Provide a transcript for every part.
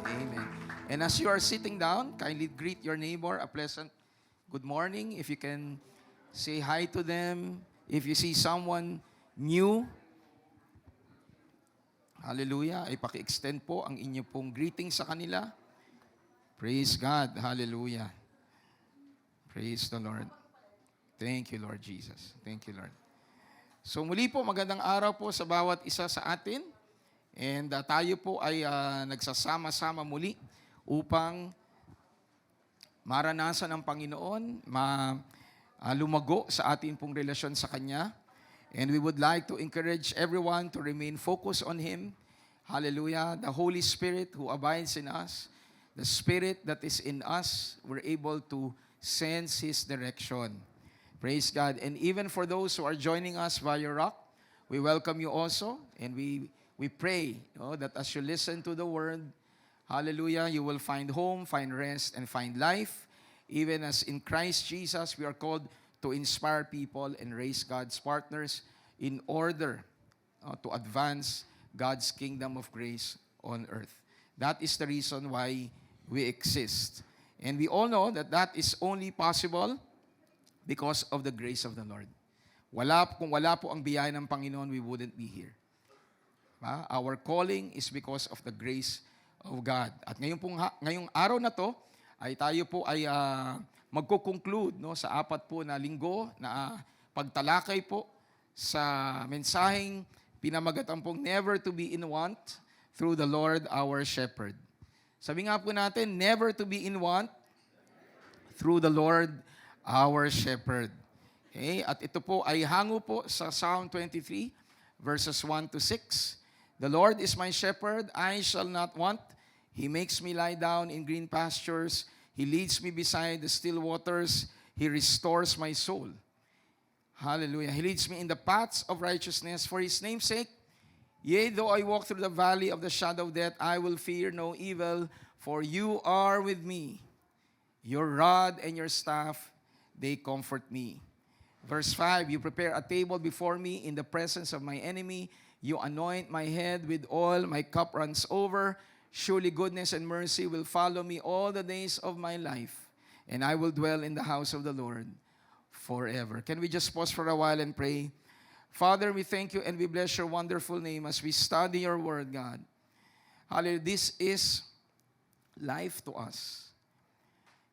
Amen. And as you are sitting down, kindly greet your neighbor a pleasant good morning. If you can say hi to them. If you see someone new, hallelujah, ay paki-extend po ang inyo pong greeting sa kanila. Praise God. Hallelujah. Praise the Lord. Thank you, Lord Jesus. Thank you, Lord. So muli po, magandang araw po sa bawat isa sa atin. And tayo po ay nagsasama-sama muli upang maranasan ng Panginoon, lumago sa ating pong relasyon sa Kanya. And we would like to encourage everyone to remain focused on Him. Hallelujah. The Holy Spirit who abides in us, the Spirit that is in us, we're able to sense His direction. Praise God. And even for those who are joining us via Rock, we welcome you also. And we pray that as you listen to the Word, hallelujah, you will find home, find rest, and find life. Even as in Christ Jesus, we are called to inspire people and raise God's partners in order to advance God's kingdom of grace on earth. That is the reason why we exist. And we all know that that is only possible because of the grace of the Lord. Kung wala po ang biyaya ng Panginoon, we wouldn't be here. Our calling is because of the grace of God. At ngayong araw na to, ay tayo po ay magko-conclude sa 4 po na linggo na pagtalakay po sa mensaheng pinamagatan pong never to be in want through the Lord our Shepherd. Sabi nga po natin, never to be in want through the Lord our Shepherd. Okay? At ito po ay hango po sa Psalm 23 verses 1 to 6. The Lord is my shepherd, I shall not want. He makes me lie down in green pastures. He leads me beside the still waters. He restores my soul. Hallelujah. He leads me in the paths of righteousness for His name's sake. Yea, though I walk through the valley of the shadow of death, I will fear no evil, for You are with me. Your rod and Your staff, they comfort me. Verse 5, You prepare a table before me in the presence of my enemy. You anoint my head with oil, my cup runs over. Surely goodness and mercy will follow me all the days of my life, and I will dwell in the house of the Lord forever. Can we just pause for a while and pray? Father, we thank You and we bless Your wonderful name as we study Your word, God. Hallelujah. This is life to us.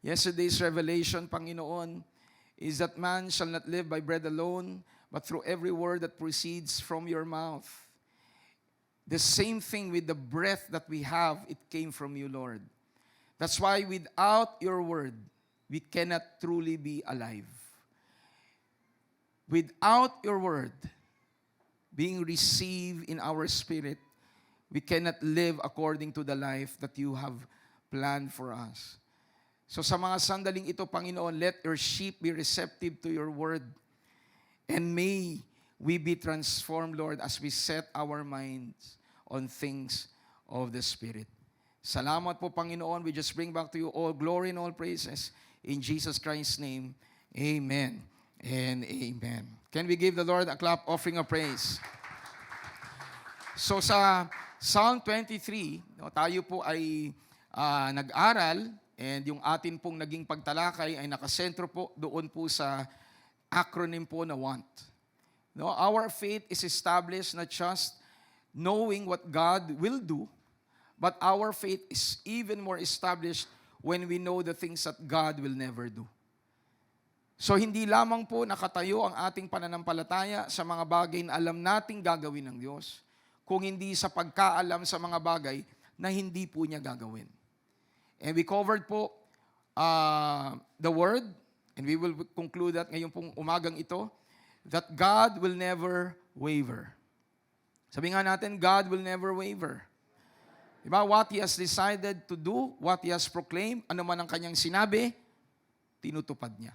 Yesterday's revelation, Panginoon, is that man shall not live by bread alone, but through every word that proceeds from Your mouth. The same thing with the breath that we have, it came from You, Lord. That's why without Your word, we cannot truly be alive. Without Your word being received in our spirit, we cannot live according to the life that You have planned for us. So sa mga sandaling ito, Panginoon, let Your sheep be receptive to Your word. And may we be transformed, Lord, as we set our minds on things of the Spirit. Salamat po, Panginoon. We just bring back to You all glory and all praises. In Jesus Christ's name, amen and amen. Can we give the Lord a clap offering of praise? So sa Psalm 23, tayo po ay nag-aral, and yung atin pong naging pagtalakay ay nakasentro po doon po sa acronym po na want. No, our faith is established not just knowing what God will do, but our faith is even more established when we know the things that God will never do. So hindi lamang po nakatayo ang ating pananampalataya sa mga bagay na alam nating gagawin ng Diyos, kung hindi sa pagkaalam sa mga bagay na hindi po niya gagawin. And we covered po the Word, and we will conclude that ngayong pong umagang ito, that God will never waver. Sabi nga natin, God will never waver. Diba? What He has decided to do, what He has proclaimed, ano man ang Kanyang sinabi, tinutupad niya.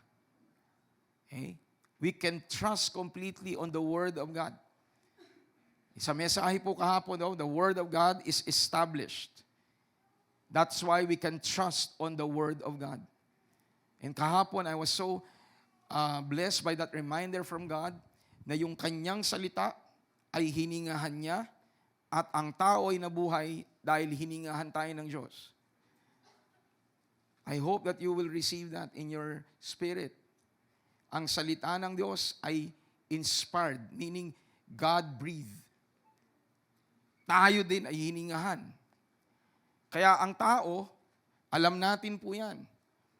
Okay? We can trust completely on the Word of God. Sa mensahe po kahapon, the Word of God is established. That's why we can trust on the Word of God. And kahapon, I was so blessed by that reminder from God na yung Kanyang salita ay hiningahan niya at ang tao ay nabuhay dahil hiningahan tayo ng Diyos. I hope that you will receive that in your spirit. Ang salita ng Diyos ay inspired, meaning God-breathed. Tayo din ay hiningahan. Kaya ang tao, alam natin po yan.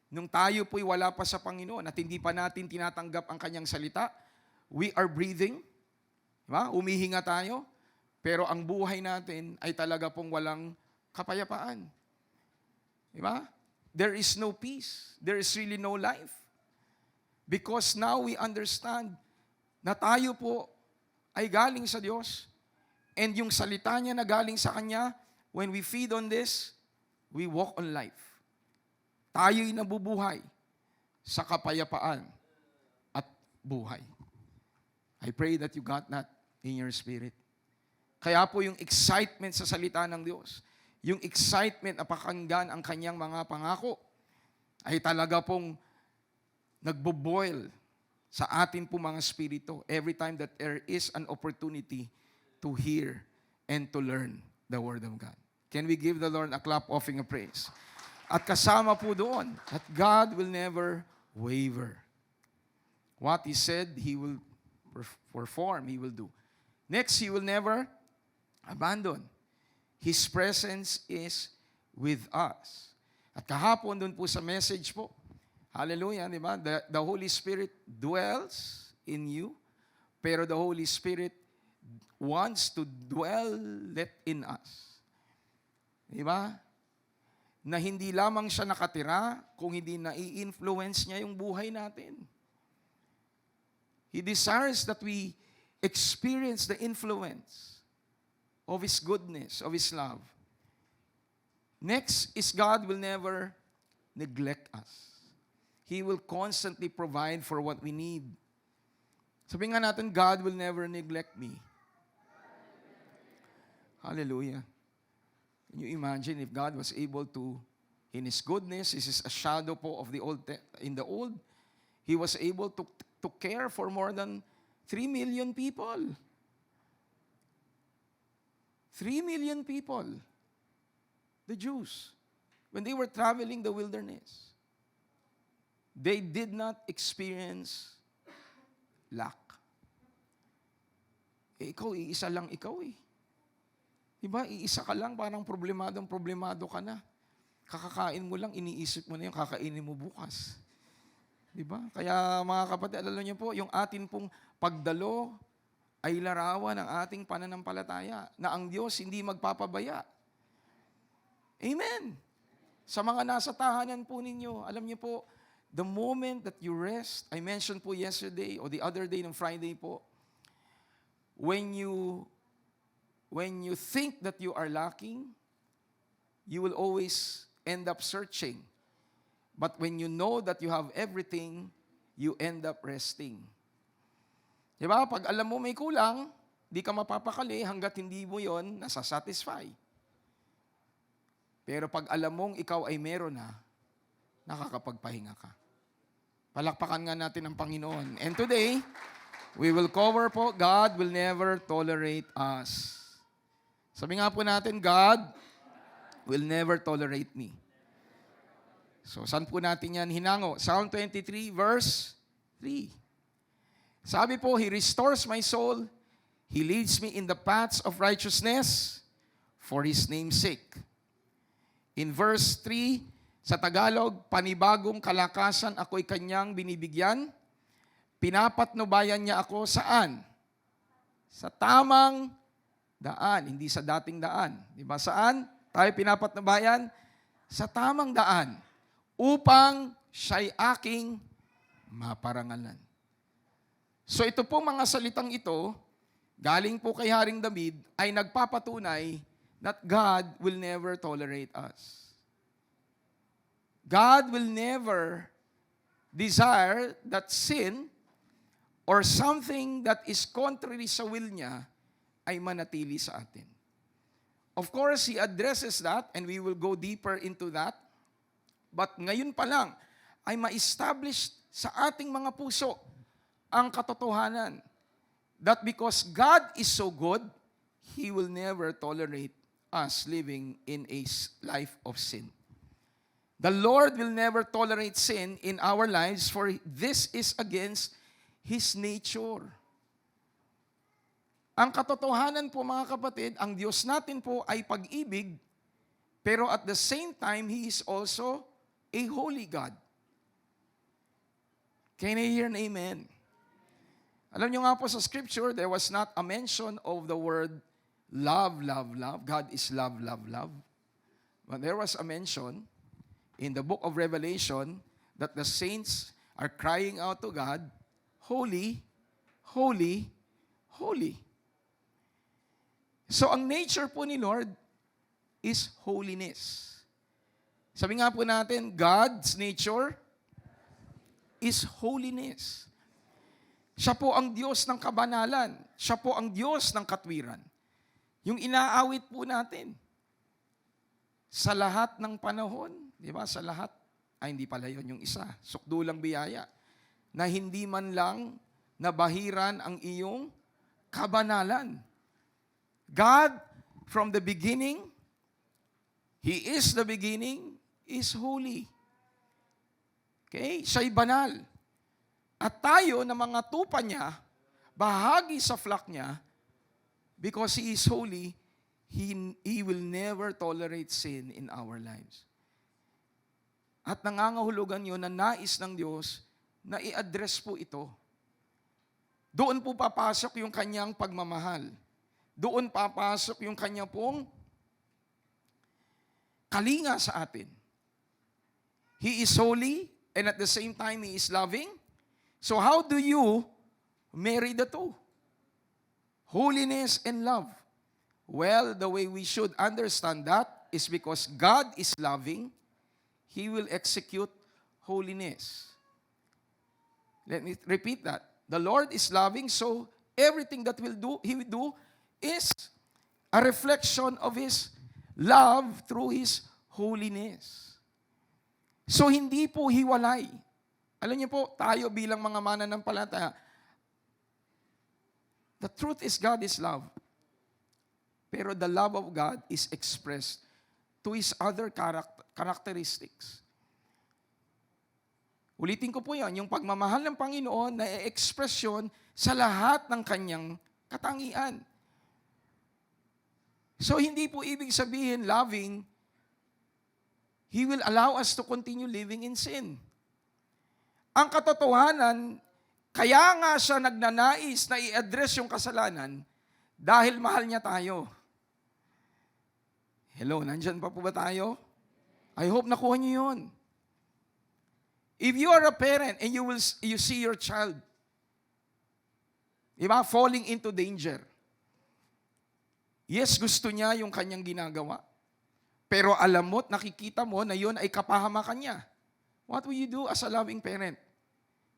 Nung tayo po'y wala pa sa Panginoon at hindi pa natin tinatanggap ang kanyang salita, we are breathing. Diba? Umihinga tayo. Pero ang buhay natin ay talaga pong walang kapayapaan. Diba? There is no peace. There is really no life. Because now we understand na tayo po ay galing sa Diyos. And yung salita niya na galing sa Kanya, when we feed on this, we walk on life. Tayo'y nabubuhay sa kapayapaan at buhay. I pray that you got that in your spirit. Kaya po yung excitement sa salita ng Diyos, yung excitement na pakinggan ang kanyang mga pangako, ay talaga pong nagbo-boil sa atin po mga spirito every time that there is an opportunity to hear and to learn the Word of God. Can we give the Lord a clap offering of praise? At kasama po doon, that God will never waver. What He said, He will perform, He will do. Next, He will never abandon. His presence is with us. At kahapon doon po sa message po, hallelujah, di ba? The Holy Spirit dwells in you, pero the Holy Spirit wants to dwell in us. Di ba? Na hindi lamang siya nakatira kung hindi nai-influence niya yung buhay natin. He desires that we experience the influence of His goodness, of His love. Next is God will never neglect us. He will constantly provide for what we need. Sabihin nga natin, God will never neglect me. Hallelujah. Can you imagine if God was able to, in His goodness, this is a shadow po of the old, in the old, He was able to care for more than 3 million people. 3 million people. The Jews, when they were traveling the wilderness, they did not experience lack. Ikaw, iisa lang ikaw eh. Diba, iisa ka lang, parang problemado ka na. Kakakain mo lang, iniisip mo na yung kakainin mo bukas. Diba? Kaya mga kapatid, alam niyo po, yung atin pong pagdalo ay larawan ng ating pananampalataya na ang Diyos hindi magpapabaya. Amen. Sa mga nasa tahanan po ninyo, alam niyo po, the moment that you rest, I mentioned po yesterday or the other day ng Friday po, when you think that you are lacking, you will always end up searching. But when you know that you have everything, you end up resting. Diba? Pag alam mo may kulang, di ka mapapakali hanggat hindi mo yon nasasatisfy. Pero pag alam mong ikaw ay meron na, nakakapagpahinga ka. Palakpakan nga natin ang Panginoon. And today, we will cover po, God will never tolerate us. Sabi nga po natin, God will never tolerate me. So, saan po natin yan hinango? Psalm 23, verse 3. Sabi po, He restores my soul. He leads me in the paths of righteousness for His name's sake. In verse 3, sa Tagalog, panibagong kalakasan ako'y Kanyang binibigyan. Pinapatnubayan niya ako saan? Sa tamang daan, hindi sa dating daan. Diba? Saan tayo pinapatnubayan? Sa tamang daan. Upang siya'y aking maparangalan. So ito po mga salitang ito, galing po kay Haring David, ay nagpapatunay that God will never tolerate us. God will never desire that sin or something that is contrary sa will niya ay manatili sa atin. Of course, He addresses that and we will go deeper into that. But ngayon pa lang ay ma-establish sa ating mga puso ang katotohanan that because God is so good, He will never tolerate us living in a life of sin. The Lord will never tolerate sin in our lives, for this is against His nature. Ang katotohanan po mga kapatid, ang Diyos natin po ay pag-ibig, pero at the same time, He is also a holy God. Can I hear an amen? Alam nyo nga po sa scripture, there was not a mention of the word love, love, love. God is love, love, love. But there was a mention in the book of Revelation that the saints are crying out to God, holy, holy, holy. So ang nature po ni Lord is holiness. Sabi nga po natin, God's nature is holiness. Siya po ang Diyos ng kabanalan. Siya po ang Diyos ng katwiran. Yung inaawit po natin sa lahat ng panahon, di ba? Sa lahat, hindi pala yun yung isa, sukdulang biyaya, na hindi man lang nabahiran ang iyong kabanalan. God, from the beginning, He is the beginning, is holy. Okay? Siya'y banal. At tayo na mga tupa niya, bahagi sa flock niya, because He is holy, He will never tolerate sin in our lives. At nangangahulugan yun na nais ng Diyos na i-address po ito. Doon po papasok yung kanyang pagmamahal. Doon papasok yung kanya pong kalinga sa atin. He is holy and at the same time He is loving. So how do you marry the two? Holiness and love. Well, the way we should understand that is because God is loving, He will execute holiness. Let me repeat that. The Lord is loving, so everything that He will do is a reflection of His love through His holiness. So hindi po hiwalay. Alam niyo po, tayo bilang mga mananampalataya, the truth is God is love. Pero the love of God is expressed to His other characteristics. Ulitin ko po yan, yung pagmamahal ng Panginoon na ekspresyon sa lahat ng kanyang katangian. So hindi po ibig sabihin loving, He will allow us to continue living in sin. Ang katotohanan, kaya nga siya nagnanais na i-address yung kasalanan dahil mahal niya tayo. Hello, nandyan pa po ba tayo? I hope nakuha niyo yun. If you are a parent and you see your child, diba, falling into danger. Yes, gusto niya yung kanyang ginagawa. Pero alam mo at nakikita mo na yun ay kapahamakan niya. What will you do as a loving parent?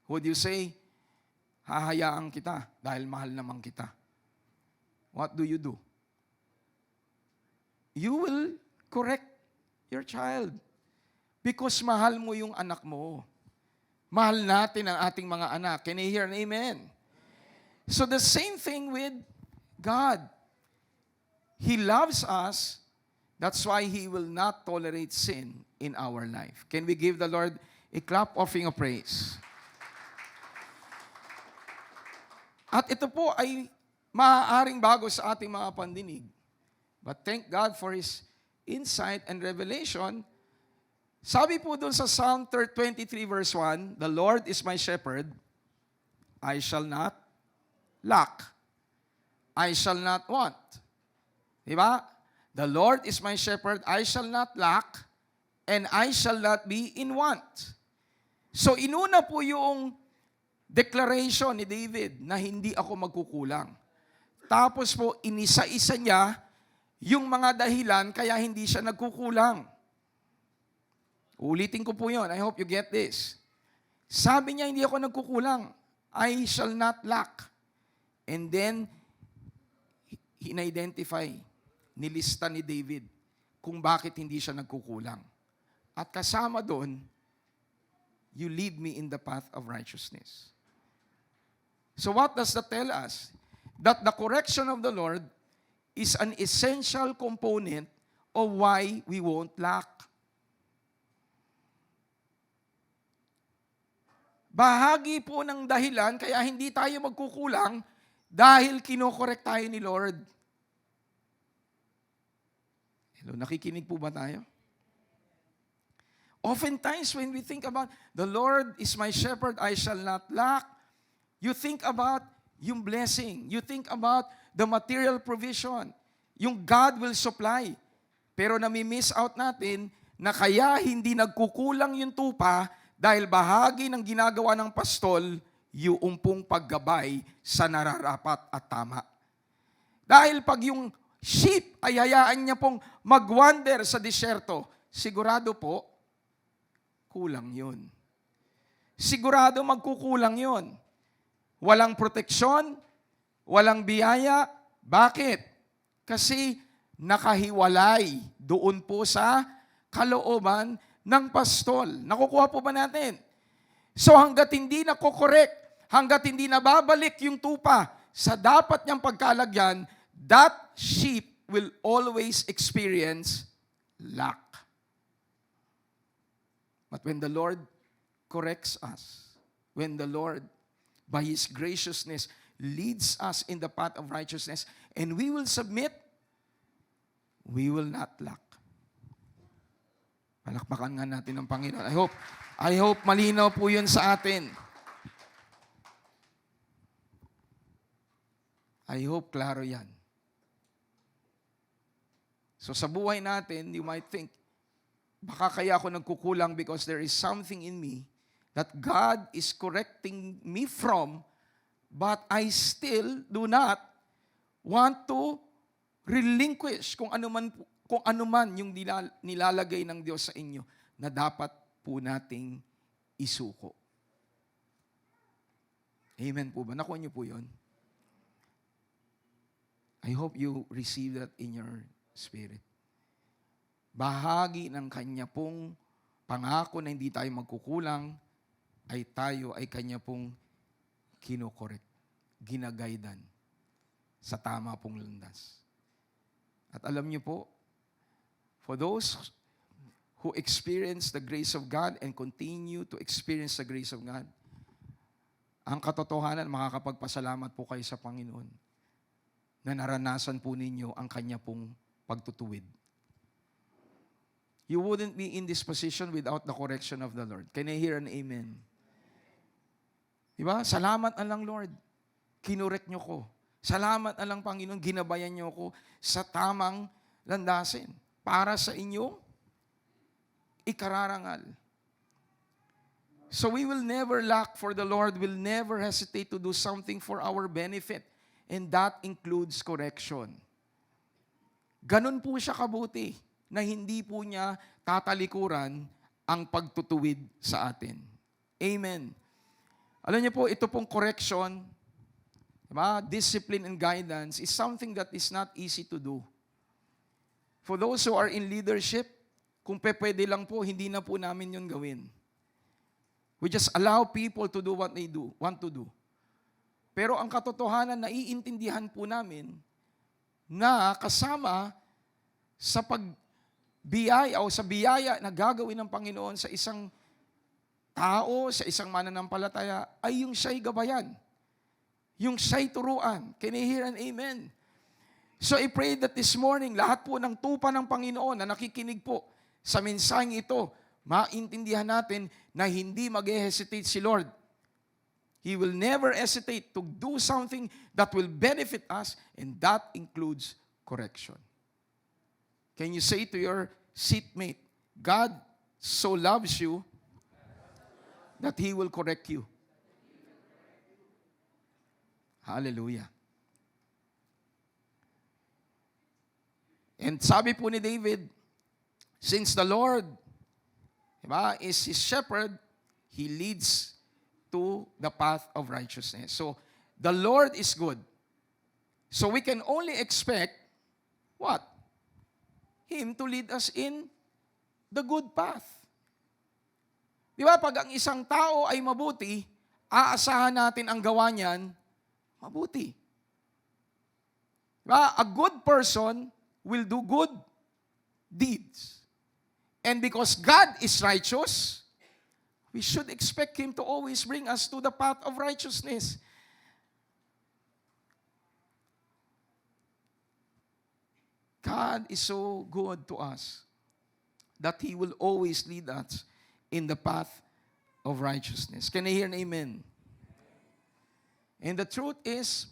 Would you say, hahayaan kita dahil mahal naman kita? What do you do? You will correct your child. Because mahal mo yung anak mo. Mahal natin ang ating mga anak. Can you hear an amen? So the same thing with God. He loves us. That's why He will not tolerate sin in our life. Can we give the Lord a clap offering of praise? At ito po ay maaaring bago sa ating mga pandinig. But thank God for His insight and revelation. Sabi po doon sa Psalm 23 verse 1, the Lord is my shepherd, I shall not lack. I shall not want. Diba? The Lord is my shepherd, I shall not lack, and I shall not be in want. So inuna po yung declaration ni David na hindi ako magkukulang. Tapos po inisa-isa niya yung mga dahilan kaya hindi siya nagkukulang. Ulitin ko po yun. I hope you get this. Sabi niya, hindi ako nagkukulang. I shall not lack. And then, in-identify, nilista ni David kung bakit hindi siya nagkukulang. At kasama doon, you lead me in the path of righteousness. So what does that tell us? That the correction of the Lord is an essential component of why we won't lack. Bahagi po ng dahilan kaya hindi tayo magkukulang dahil kinokorek tayo ni Lord. Hello, nakikinig po ba tayo? Oftentimes when we think about, the Lord is my shepherd, I shall not lack, you think about yung blessing. You think about the material provision. Yung God will supply. Pero nami-miss out natin na kaya hindi nagkukulang yung tupa dahil bahagi ng ginagawa ng pastol, yung pong paggabay sa nararapat at tama. Dahil pag yung sheep ay hayaan niya pong mag-wander sa disyerto, sigurado po, kulang yun. Sigurado magkukulang yun. Walang proteksyon, walang biyaya. Bakit? Kasi nakahiwalay doon po sa kalooban ng pastol. Nakukuha po ba natin? So hanggat hindi nakokorek, hanggat hindi nababalik yung tupa sa dapat niyang pagkalagyan, that sheep will always experience lack. But when the Lord corrects us, when the Lord, by His graciousness, leads us in the path of righteousness, and we will submit, we will not lack. Palakpakan nga natin ang Panginoon. I hope malinaw po yun sa atin. I hope klaro yan. So sa buhay natin, you might think, baka kaya ako nagkukulang because there is something in me that God is correcting me from, but I still do not want to relinquish kung ano man yung nilalagay ng Diyos sa inyo na dapat po nating isuko. Amen po ba? Nakuha niyo po yun? I hope you receive that in your spirit. Bahagi ng Kanya pong pangako na hindi tayo magkukulang ay tayo ay Kanya pong kinokorek, ginagaydan sa tama pong landas. At alam niyo po, for those who experience the grace of God and continue to experience the grace of God, ang katotohanan, makakapagpasalamat po kayo sa Panginoon na naranasan po ninyo ang Kanya pong pagtutuwid. You wouldn't be in this position without the correction of the Lord. Can I hear an amen? Diba? Salamat na lang, Lord. Kinurek nyo ko. Salamat na lang, Panginoon, ginabayan nyo ko sa tamang landasin para sa inyong ikararangal. So we will never lack, for the Lord will never hesitate to do something for our benefit. And that includes correction. Ganun po siya kabuti na hindi po niya tatalikuran ang pagtutuwid sa atin. Amen. Alam niyo po, ito pong correction, diba? Discipline and guidance is something that is not easy to do. For those who are in leadership, kung pwede lang po, hindi na po namin yun gawin. We just allow people to do what they want to do. Pero ang katotohanan, naiintindihan po namin na kasama sa pagbiyaya o sa biyaya na gagawin ng Panginoon sa isang tao, sa isang mananampalataya, ay yung siya'y gabayan. Yung siya'y turuan. Can I hear an amen? So I pray that this morning, lahat po ng tupa ng Panginoon na nakikinig po sa mensaheng ito, maintindihan natin na hindi mag-hesitate si Lord. He will never hesitate to do something that will benefit us, and that includes correction. Can you say to your seatmate, God so loves you that He will correct you? Hallelujah. And sabi po ni David, since the Lord, diba, is his shepherd, He leads to the path of righteousness. So, the Lord is good. So, we can only expect, what? Him to lead us in the good path. Di ba, pag ang isang tao ay mabuti, aasahan natin ang gawa niyan, mabuti. Diba? A good person will do good deeds. And because God is righteous, we should expect Him to always bring us to the path of righteousness. God is so good to us that He will always lead us in the path of righteousness. Can I hear an amen? And the truth is,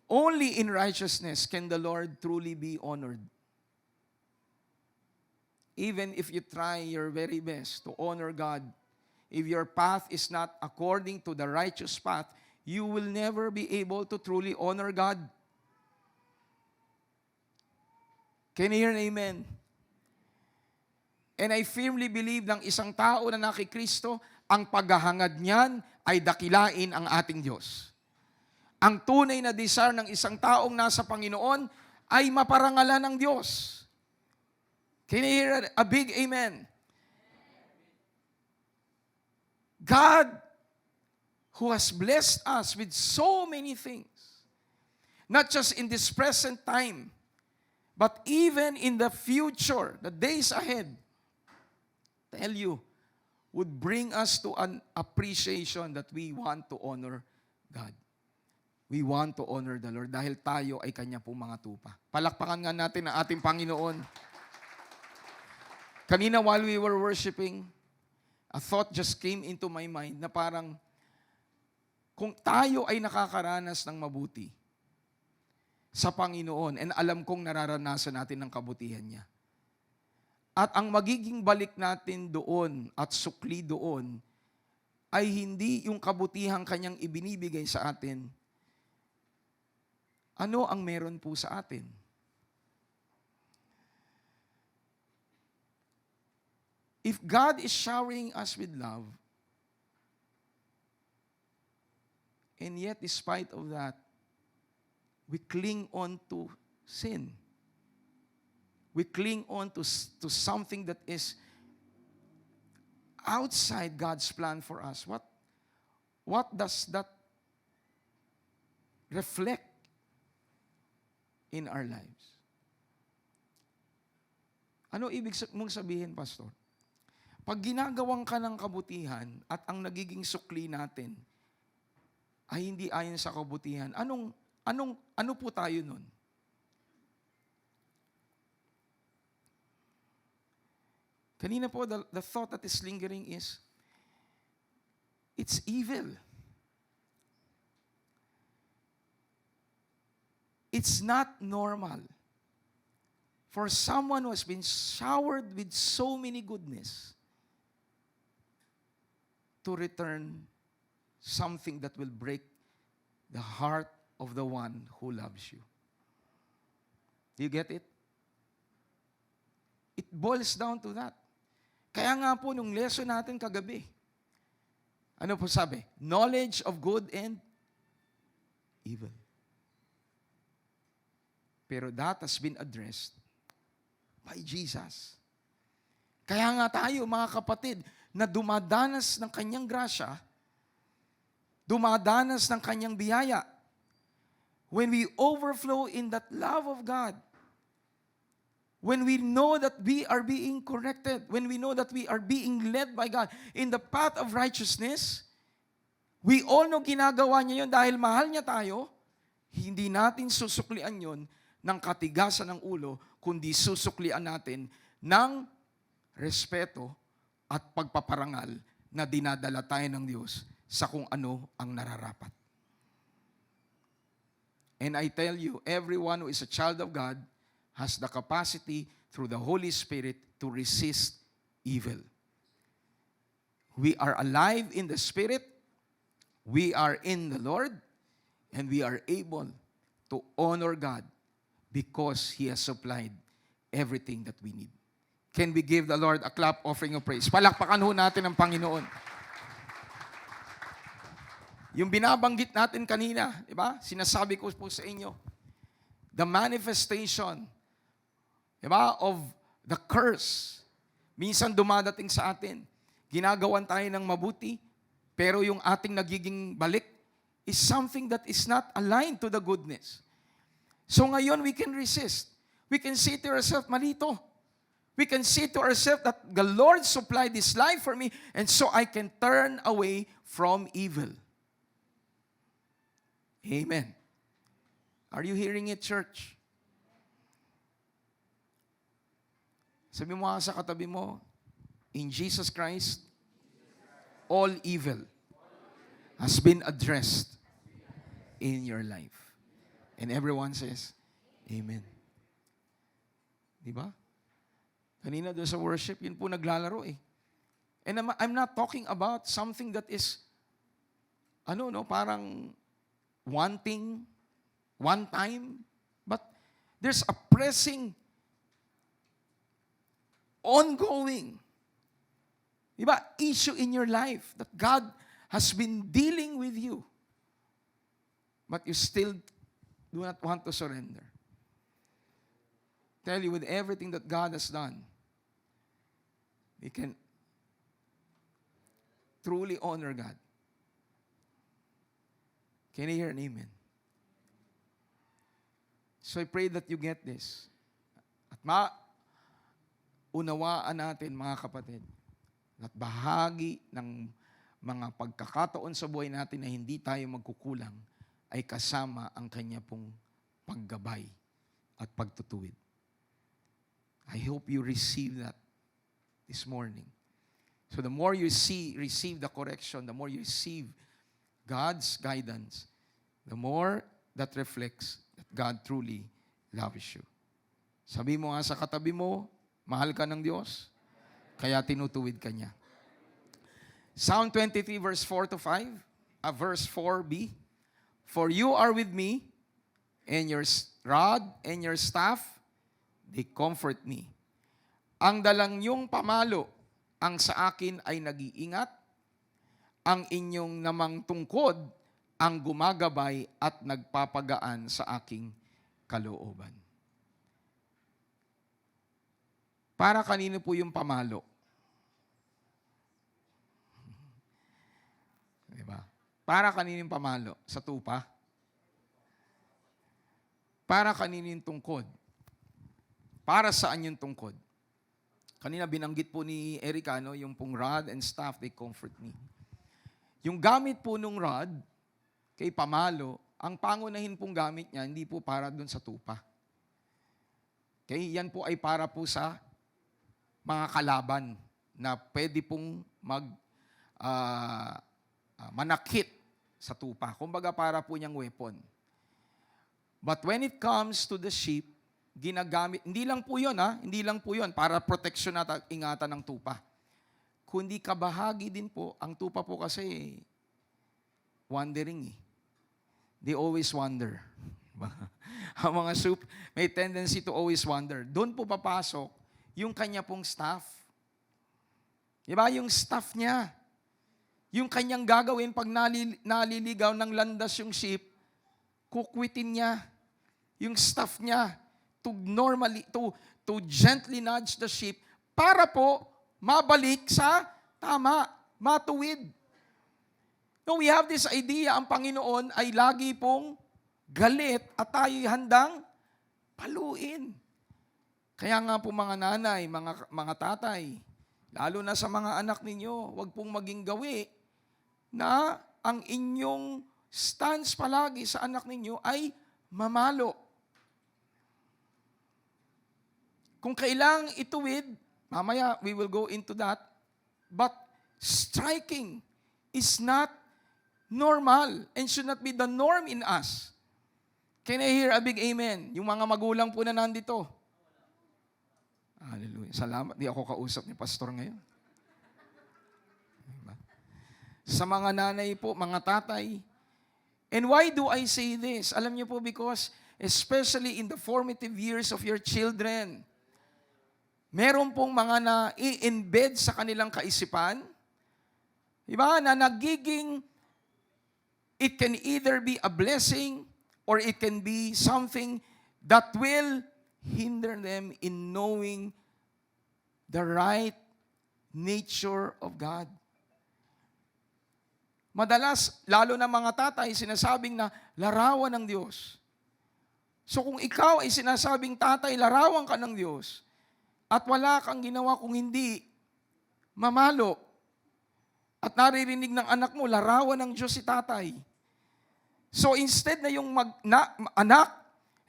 only in righteousness can the Lord truly be honored. Even if you try your very best to honor God, if your path is not according to the righteous path, you will never be able to truly honor God. Can you hear an amen? And I firmly believe ng isang tao na nakikristo, ang paghahangad niyan ay dakilain ang ating Diyos. Ang tunay na desire ng isang taong nasa Panginoon ay maparangalan ng Diyos. Can you hear a big amen? God, who has blessed us with so many things, not just in this present time, but even in the future, the days ahead, tell you, would bring us to an appreciation that we want to honor God. We want to honor the Lord dahil tayo ay Kanya pong mga tupa. Palakpakan nga natin ang ating Panginoon. Kanina while we were worshiping, a thought just came into my mind na parang kung tayo ay nakakaranas ng mabuti sa Panginoon, and alam kong nararanasan natin ng kabutihan niya, at ang magiging balik natin doon at sukli doon ay hindi yung kabutihang Kanyang ibinibigay sa atin, ano ang meron po sa atin? If God is showering us with love, and yet despite of that, we cling on to sin. We cling on to something that is outside God's plan for us. What does that reflect in our lives? Ano ibig mong sabihin, Pastor? Pag ginagawang ka ng kabutihan at ang nagiging sukli natin ay hindi ayon sa kabutihan, ano po tayo nun? Kanina po, the thought that is lingering is, it's evil. It's not normal for someone who has been showered with so many goodness to return something that will break the heart of the one who loves you. Do you get it? It boils down to that. Kaya nga po nung lesson natin kagabi, ano po sabi? Knowledge of good and evil. Pero that has been addressed by Jesus. Kaya nga tayo, mga kapatid, na dumadanas ng Kanyang grasya, dumadanas ng Kanyang biyaya, when we overflow in that love of God, when we know that we are being corrected, when we know that we are being led by God in the path of righteousness, we all know ginagawa niya yun dahil mahal niya tayo, hindi natin susuklian yun ng katigasan ng ulo, kundi susuklian natin ng respeto at pagpaparangal na dinadala tayo ng Diyos sa kung ano ang nararapat. And I tell you, everyone who is a child of God has the capacity through the Holy Spirit to resist evil. We are alive in the Spirit, we are in the Lord, and we are able to honor God because He has supplied everything that we need. Can we give the Lord a clap offering of praise? Palakpakan ho natin ang Panginoon. Yung binabanggit natin kanina, di ba? Sinasabi ko po sa inyo, the manifestation, di ba, of the curse. Minsan dumadating sa atin, ginagawan tayo ng mabuti, pero yung ating nagiging balik is something that is not aligned to the goodness. So ngayon, we can resist. We can say to ourselves, mali to. We can say to ourselves that the Lord supplied this life for me, and so I can turn away from evil. Amen. Are you hearing it, church? Sabi mo nga sa katabi mo, in Jesus Christ, all evil has been addressed in your life. And everyone says, Amen. Di ba? Kanina doon sa worship, yun po naglalaro eh. And I'm not talking about something that is, parang one thing, one time, but there's a pressing, ongoing, diba, issue in your life that God has been dealing with you, but you still do not want to surrender. Tell you, with everything that God has done, we can truly honor God. Can you hear an amen? So I pray that you get this. At unawaan natin, mga kapatid, at bahagi ng mga pagkakataon sa buhay natin na hindi tayo magkukulang ay kasama ang Kanya pong paggabay at pagtutuwid. I hope you receive that this morning. So the more you receive the correction, the more you receive God's guidance, the more that reflects that God truly loves you. Sabi mo nga sa katabi mo, mahal ka ng Diyos, kaya tinutuwid ka niya. Psalm 23 verse 4 to 5, verse 4b, For you are with me, and your rod and your staff, they comfort me. Ang dalang niyong pamalo, ang sa akin ay nag-iingat, ang inyong namang tungkod, ang gumagabay at nagpapagaan sa aking kalooban. Para kanino po yung pamalo? Diba? Para kanino yung pamalo? Sa tupa? Para kanino yung tungkod? Para saan yung tungkod? Kanina binanggit po ni Erica, yung pong rod and staff, they comfort me. Yung gamit po nung rod, kay pamalo, ang pangunahin pong gamit niya, hindi po para dun sa tupa. Okay? Yan po ay para po sa mga kalaban na pwede pong manakit sa tupa. Kumbaga para po niyang weapon. But when it comes to the sheep, ginagamit, hindi lang po yun para proteksyon at ingatan ng tupa. Kundi kabahagi din po, ang tupa po kasi wandering eh. They always wander. Ang mga sheep may tendency to always wander. Doon po papasok yung kanya pong staff. Diba? Yung staff niya. Yung kanyang gagawin pag naliligaw ng landas yung sheep, kukwitin niya. Yung staff niya to gently nudge the sheep para po mabalik sa tama, matuwid. No, we have this idea, ang Panginoon ay lagi pong galit at tayo'y handang paluin. Kaya nga po mga nanay, mga tatay, lalo na sa mga anak ninyo, huwag pong maging gawi na ang inyong stance palagi sa anak ninyo ay mamalo. Kung kailang ituwid, mamaya we will go into that, but striking is not normal and should not be the norm in us. Can I hear a big amen? Yung mga magulang po na nandito. Hallelujah. Salamat. Di ako kausap ni pastor ngayon. Diba? Sa mga nanay po, mga tatay. And why do I say this? Alam niyo po, because especially in the formative years of your children, meron pong mga na-i-embed sa kanilang kaisipan, diba, na nagiging, it can either be a blessing or it can be something that will hinder them in knowing the right nature of God. Madalas, lalo na mga tatay, sinasabing na larawan ng Diyos. So kung ikaw ay sinasabing tatay, larawan ka ng Diyos, at wala kang ginawa kung hindi mamalo, at naririnig ng anak mo, larawan ng Diyos si tatay. So instead na yung anak,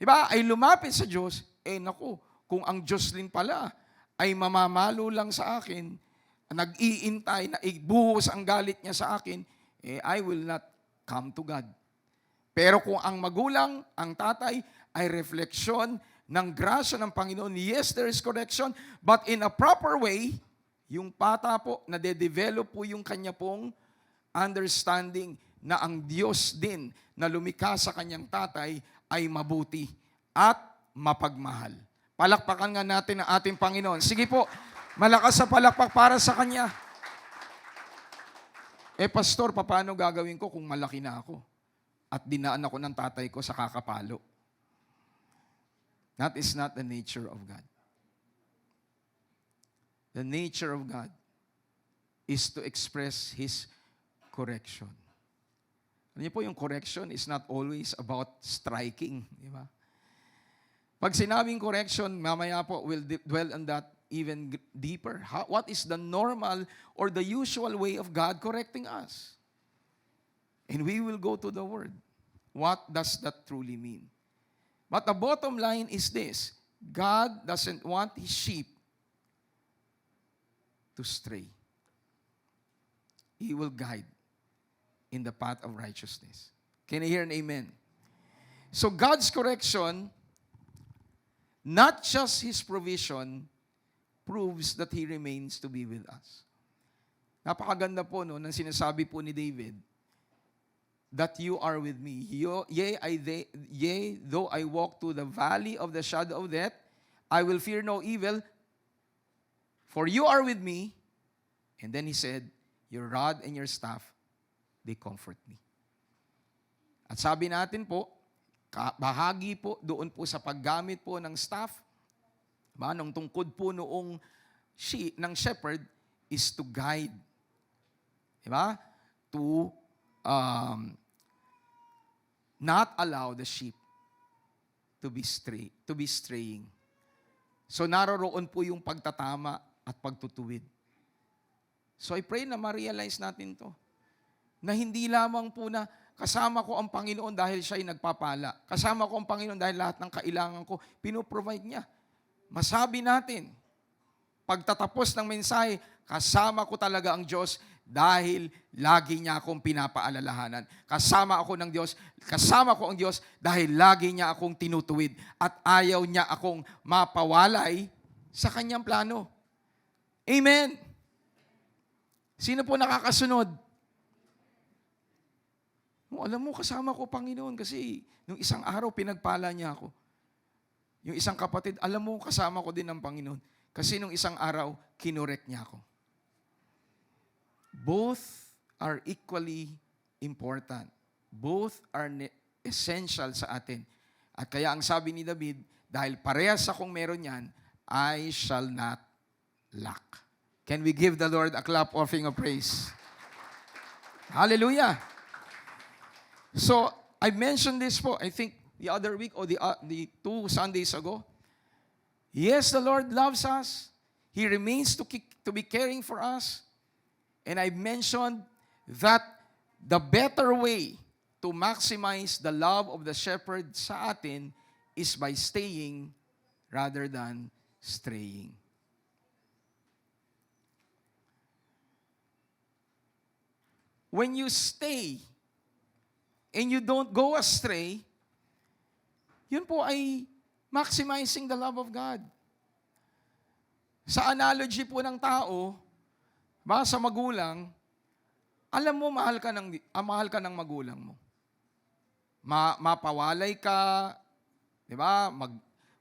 di ba, ay lumapit sa Diyos, naku, kung ang Diyos din pala ay mamamalo lang sa akin, nag-iintay na ibuhos ang galit niya sa akin, I will not come to God. Pero kung ang magulang, ang tatay, ay refleksyon ng grasya ng Panginoon, yes, there is correction, but in a proper way, yung bata po, nade-develop po yung kanya pong understanding na ang Diyos din na lumikha sa kanyang tatay ay mabuti at mapagmahal. Palakpakan nga natin ang ating Panginoon. Sige po, malakas sa palakpak para sa Kanya. Pastor, paano gagawin ko kung malaki na ako at dinaan ako ng tatay ko sa kakapalo? That is not the nature of God. The nature of God is to express His correction. Alam niyo po, yung correction is not always about striking. Di ba? Pag sinabing correction, mamaya po, we'll dwell on that even deeper. What is the normal or the usual way of God correcting us? And we will go to the Word. What does that truly mean? But the bottom line is this: God doesn't want His sheep to stray. He will guide in the path of righteousness. Can you hear an amen? So God's correction, not just His provision, proves that He remains to be with us. Napakaganda po no, ng sinasabi po ni David, that you are with me. Yea, though I walk through the valley of the shadow of death, I will fear no evil, for you are with me. And then he said, your rod and your staff, they comfort me. At sabi natin po, bahagi po doon po sa paggamit po ng staff, ng tungkod po noong ng shepherd is to guide. Diba? To not allow the sheep to be straying. So naroroon po yung pagtatama at pagtutuwid. So I pray na ma-realize natin to. Na hindi lamang po na kasama ko ang Panginoon dahil siya'y nagpapala. Kasama ko ang Panginoon dahil lahat ng kailangan ko, pinoprovide niya. Masabi natin, pagtatapos ng mensahe, kasama ko talaga ang Diyos dahil lagi niya akong pinapaalalahanan. Kasama ako ng Diyos, kasama ko ang Diyos dahil lagi niya akong tinutuwid at ayaw niya akong mapawalay sa kanyang plano. Amen! Sino po nakakasunod? Alam mo, kasama ko Panginoon kasi nung isang araw pinagpala niya ako. Yung isang kapatid, alam mo, kasama ko din ng Panginoon kasi nung isang araw, kinorek niya ako. Both are equally important. Both are essential sa atin. At kaya ang sabi ni David, dahil parehas akong meron yan, I shall not lack. Can we give the Lord a clap offering of praise? Hallelujah! So, I mentioned this po, I think, the other week or the 2 Sundays ago. Yes, the Lord loves us. He remains to be caring for us. And I mentioned that the better way to maximize the love of the shepherd sa atin is by staying rather than straying. When you stay and you don't go astray, yun po ay maximizing the love of God. Sa analogy po ng tao, sa magulang, alam mo, mahal ka ng magulang mo. Mapawalay ka, di ba?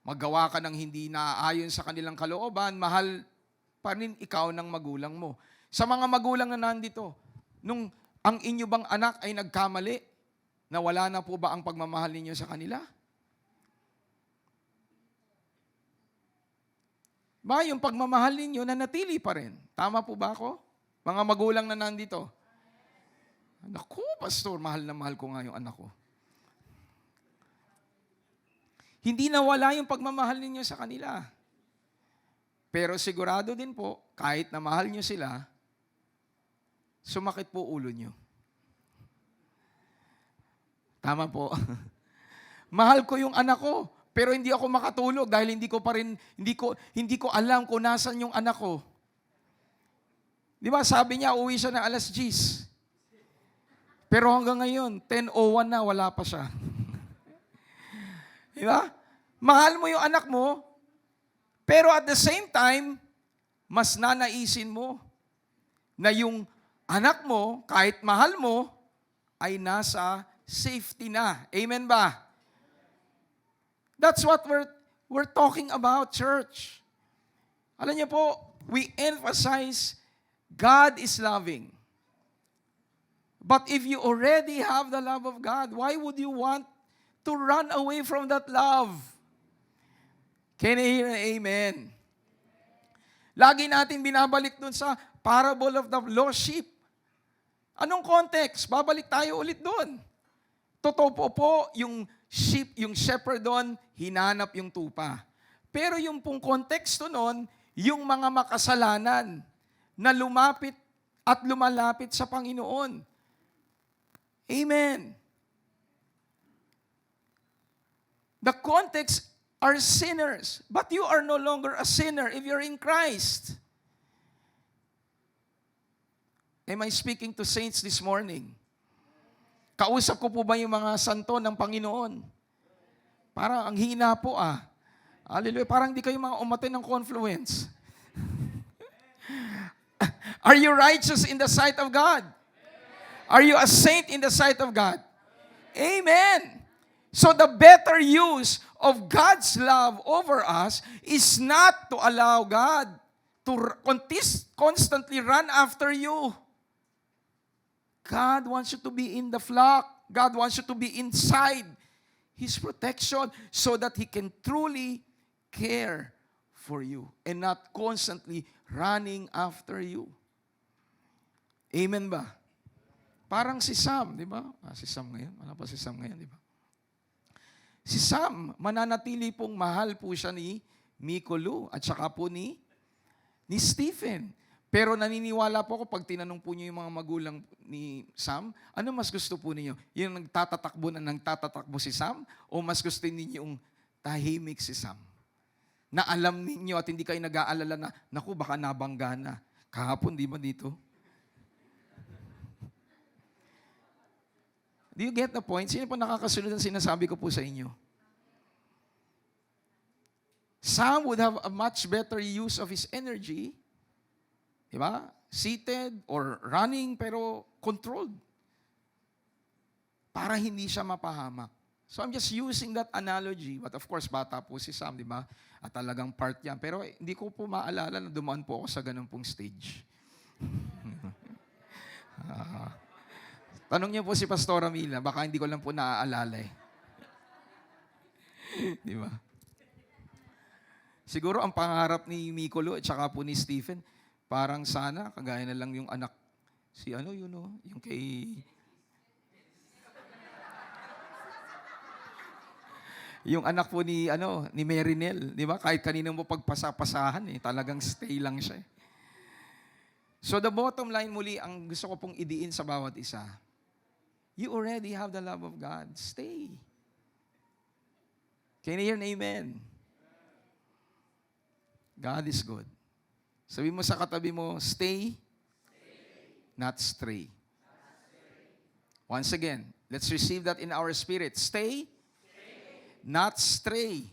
Maggawa ka ng hindi naaayon sa kanilang kalooban, mahal pa rin ikaw ng magulang mo. Sa mga magulang na nandito, nung ang inyo bang anak ay nagkamali, nawala na po ba ang pagmamahal ninyo sa kanila? Yung pagmamahal ninyo nanatili pa rin. Tama po ba ako? Mga magulang na nandito. Naku, pastor, mahal na mahal ko nga yung anak ko. Hindi nawala yung pagmamahal ninyo sa kanila. Pero sigurado din po, kahit na mahal nyo sila, sumakit po ulo nyo. Tama po. Mahal ko yung anak ko, pero hindi ako makatulog dahil hindi ko alam kung nasan yung anak ko. Di ba, sabi niya, uwi siya ng alas 10. Pero hanggang ngayon, 10:01 na, wala pa siya. Di ba? Mahal mo yung anak mo, pero at the same time, mas nanaisin mo na yung anak mo, kahit mahal mo, ay nasa safety na. Amen ba? That's what we're talking about, church. Alam niyo po, we emphasize God is loving. But if you already have the love of God, why would you want to run away from that love? Can you hear an amen? Lagi natin binabalik dun sa parable of the lost sheep. Anong context? Babalik tayo ulit dun. Totoo po, yung sheep, yung shepherd doon, hinanap yung tupa. Pero yung pong konteksto noon, yung mga makasalanan na lumapit at lumalapit sa Panginoon. Amen. The context are sinners, but you are no longer a sinner if you're in Christ. Am I speaking to saints this morning? Kausap ko po ba yung mga santo ng Panginoon? Parang ang hina po Hallelujah. Parang di kayo mga umatin ng confluence. Are you righteous in the sight of God? Are you a saint in the sight of God? Amen. So the better use of God's love over us is not to allow God to constantly run after you. God wants you to be in the flock. God wants you to be inside His protection so that He can truly care for you and not constantly running after you. Amen ba? Parang si Sam, di ba? Si Sam ngayon. Wala pa si Sam ngayon, di ba? Si Sam, mananatili pong mahal po siya ni Mikolo at saka po ni Stephen. Pero naniniwala po ako pag tinanong po niyo yung mga magulang ni Sam, ano mas gusto po niyo? Yung nagtatatakbo si Sam o mas gusto niyo yung tahimik si Sam? Na alam ninyo at hindi kayo nag-aalala na, naku, baka nabangga na. Kahapon, di ba dito? Do you get the point? Sino po nakakasunod ang sinasabi ko po sa inyo? Sam would have a much better use of his energy, di ba? Seated or running pero controlled. Para hindi siya mapahamak. So I'm just using that analogy. But of course, bata po si Sam, di ba? At talagang part yan. Pero hindi ko po maalala na dumaan po ako sa ganun pong stage. Tanong niyo po si Pastora Mila, baka hindi ko lang po naaalala eh. Di ba? Siguro ang pangarap ni Mikolo at saka po ni Stephen, parang sana, kagaya na lang yung anak, yung kay... Yung anak po ni Marinel, di ba? Kahit kanina mo pagpasapasahan talagang stay lang siya. So the bottom line muli, ang gusto ko pong idiin sa bawat isa, you already have the love of God. Stay. Can you hear an amen? God is good. Sabi mo sa katabi mo, stay, not stray. Once again, let's receive that in our spirit. Stay, not stray.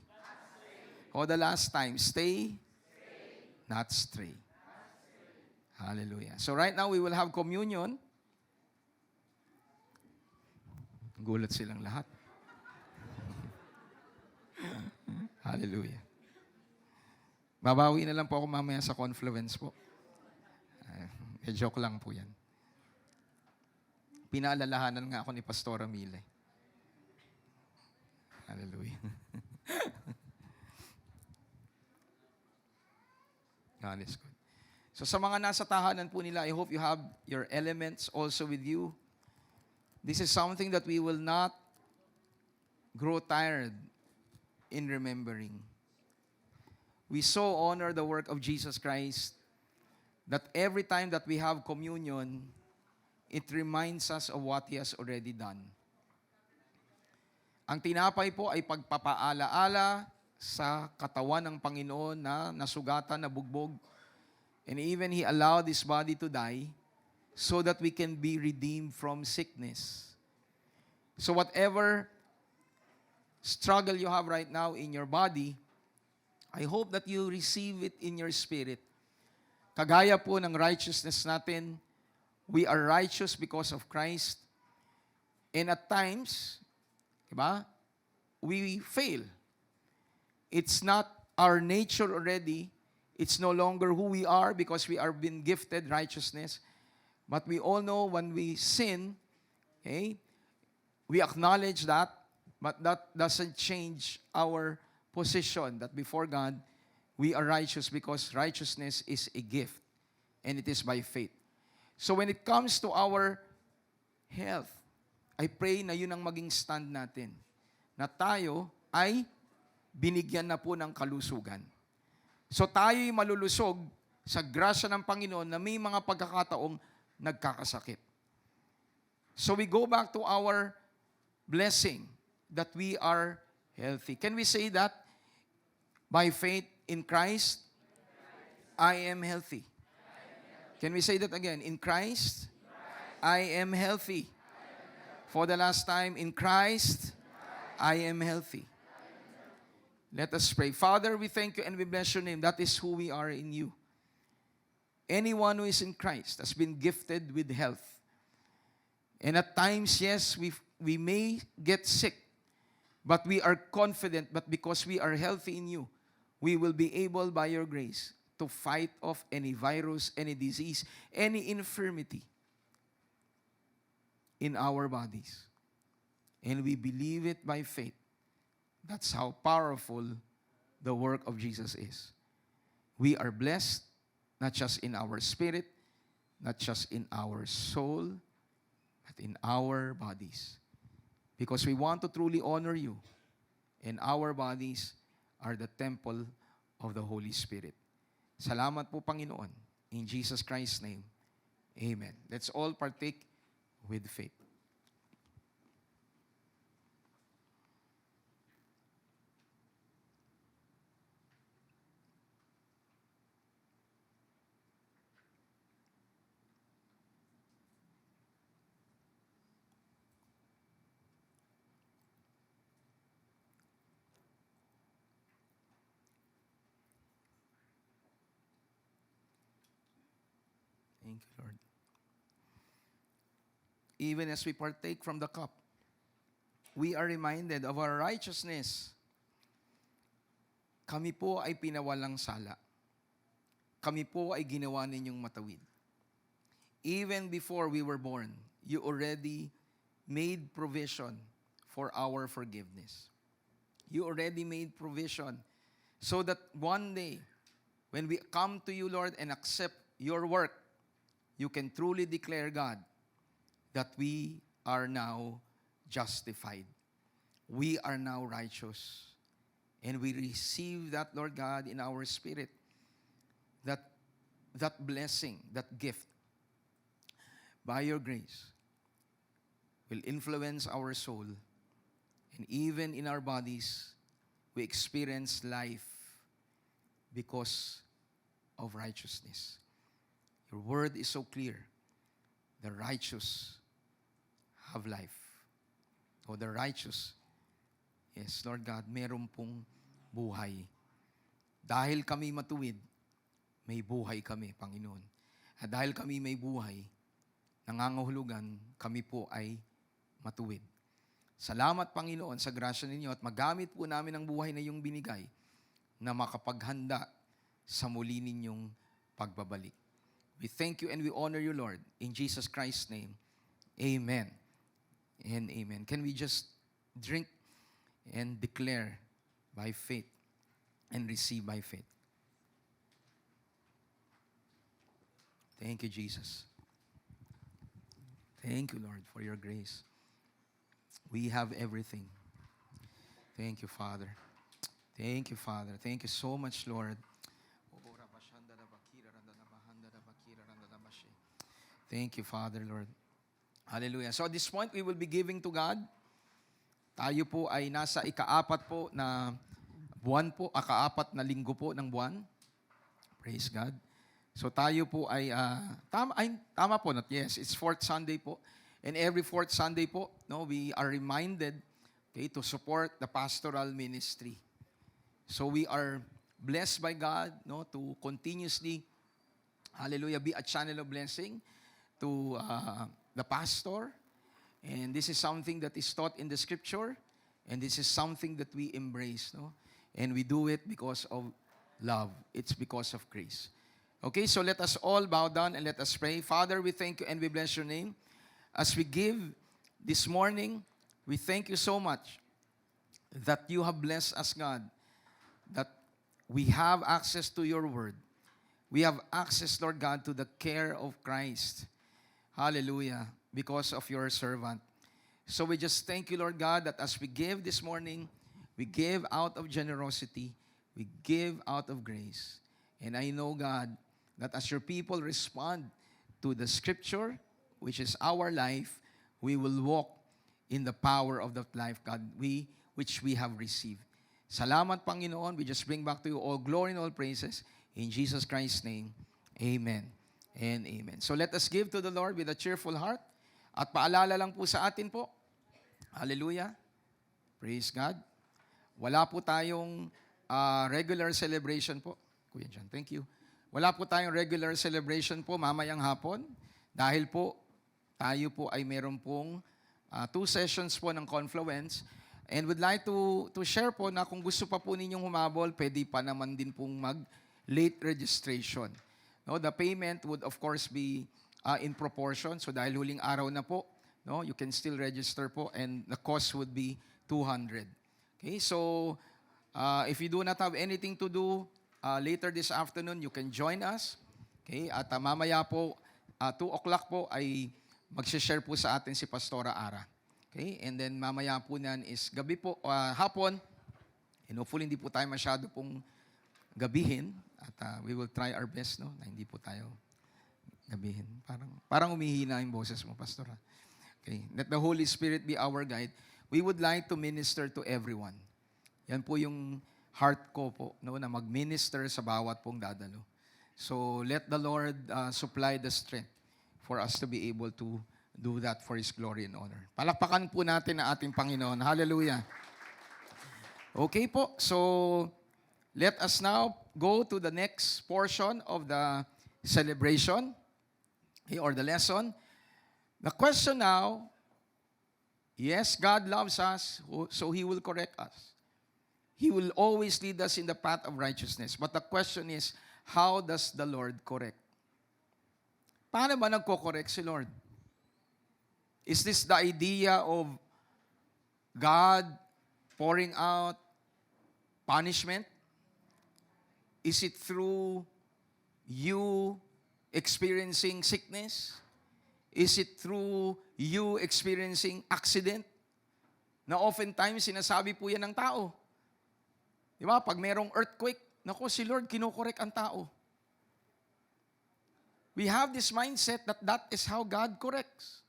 O the last time, stay, not stray. Hallelujah. So right now, we will have communion. Gulat silang lahat. Hallelujah. Babawi na lang po ako mamaya sa confluence po. Joke lang po yan. Pinaalalahanan nga ako ni Pastora Mila. Hallelujah. God is good. So sa mga nasa tahanan po nila, I hope you have your elements also with you. This is something that we will not grow tired in remembering. We so honor the work of Jesus Christ that every time that we have communion, it reminds us of what He has already done. Ang tinapay po ay pagpapaalaala sa katawan ng Panginoon na nasugatan, nabugbog. And even He allowed His body to die so that we can be redeemed from sickness. So whatever struggle you have right now in your body, I hope that you receive it in your spirit. Kagaya po ng righteousness natin, we are righteous because of Christ. And at times, diba, we fail. It's not our nature already. It's no longer who we are because we are been gifted righteousness. But we all know when we sin, okay, we acknowledge that, but that doesn't change our position that before God, we are righteous because righteousness is a gift and it is by faith. So when it comes to our health, I pray na yun ang maging stand natin. Na tayo ay binigyan na po ng kalusugan. So tayo'y malulusog sa grasya ng Panginoon na may mga pagkakataong nagkakasakit. So we go back to our blessing that we are healthy. Can we say that? By faith in Christ, I am healthy. Can we say that again? In Christ, I am healthy. For the last time, in Christ, I am healthy. Let us pray. Father, we thank you and we bless your name. That is who we are in you. Anyone who is in Christ has been gifted with health. And at times, yes, we may get sick, but we are confident that because we are healthy in you, we will be able by your grace to fight off any virus, any disease, any infirmity in our bodies. And we believe it by faith. That's how powerful the work of Jesus is. We are blessed, not just in our spirit, not just in our soul, but in our bodies. Because we want to truly honor you, and our bodies are the temple of the Holy Spirit. Salamat po, Panginoon. In Jesus Christ's name, amen. Let's all partake with faith. Thank you, Lord. Even as we partake from the cup, we are reminded of our righteousness. Kami po ay pinawalang sala. Kami po ay ginawa ninyong matawid. Even before we were born, you already made provision for our forgiveness. You already made provision so that one day, when we come to you, Lord, and accept your work, you can truly declare, God, that we are now justified. We are now righteous. And we receive that, Lord God, in our spirit. That blessing, that gift, by your grace, will influence our soul. And even in our bodies, we experience life because of righteousness. Your word is so clear. The righteous have life. O the righteous, yes, Lord God, meron pong buhay. Dahil kami matuwid, may buhay kami, Panginoon. At dahil kami may buhay, nangangahulugan, kami po ay matuwid. Salamat, Panginoon, sa grasya ninyo at magamit po namin ang buhay na iyong binigay na makapaghanda sa muli ninyong pagbabalik. We thank you and we honor you, Lord. In Jesus Christ's name, amen and amen. Can we just drink and declare by faith and receive by faith? Thank you, Jesus. Thank you, Lord, for your grace. We have everything. Thank you, Father. Thank you, Father. Thank you so much, Lord. Thank you, Father, Lord. Hallelujah. So at this point, we will be giving to God. Tayo po ay nasa ikaapat po na buwan po, kaapat na linggo po ng buwan. Praise God. So tayo po ay, tama po, not yes, it's fourth Sunday po. And every fourth Sunday po, no, we are reminded, okay, to support the pastoral ministry. So we are blessed by God, no, to continuously, hallelujah, be a channel of blessing to the pastor. And this is something that is taught in the scripture. And this is something that we embrace, no? And we do it because of love. It's because of grace. Okay, so let us all bow down and let us pray. Father, we thank you and we bless your name. As we give this morning, we thank you so much that you have blessed us, God, that we have access to your word. We have access, Lord God, to the care of Christ. Hallelujah, because of your servant. So we just thank you, Lord God, that as we give this morning, we give out of generosity, we give out of grace. And I know, God, that as your people respond to the scripture, which is our life, we will walk in the power of that life, God, which we have received. Salamat, Panginoon. We just bring back to you all glory and all praises. In Jesus Christ's name, amen and amen. So let us give to the Lord with a cheerful heart. At paalala lang po sa atin po, hallelujah, praise God. Wala po tayong regular celebration po. Kuya John, thank you. Wala po tayong regular celebration po mamayang hapon dahil po tayo po ay meron pong 2 sessions po ng Confluence. And would like to share po na kung gusto pa po ninyong humabol, pwede pa naman din pong mag-late registration. No, the payment would of course be in proportion. So dahil huling araw na po, no, you can still register po and the cost would be 200. Okay, so if you do not have anything to do later this afternoon, you can join us. Okay, at mamaya po 2 o'clock po ay mag-share po sa atin si Pastora Ara. Okay, and then mamaya po niyan is gabi po, hapon, and hopefully hindi po tayo masyado pong gabihin at we will try our best, no, na hindi po tayo gabihin. Parang umihina yung boses mo, Pastor. Okay, let the Holy Spirit be our guide. We would like to minister to everyone. Yan po yung heart ko po, no, na mag-minister sa bawat pong dadalo. So let the Lord supply the strength for us to be able to do that for His glory and honor. Palakpakan po natin ang ating Panginoon. Hallelujah. Okay po, so let us now go to the next portion of the celebration, okay, or the lesson. The question now, yes, God loves us, so He will correct us. He will always lead us in the path of righteousness. But the question is, how does the Lord correct? Paano ba nagko-correct si Lord? Is this the idea of God pouring out punishment? Is it through you experiencing sickness? Is it through you experiencing accident? Na oftentimes sinasabi po yan ng tao. Di ba? Pag merong earthquake, naku, si Lord kinokorek ang tao. We have this mindset that that is how God corrects.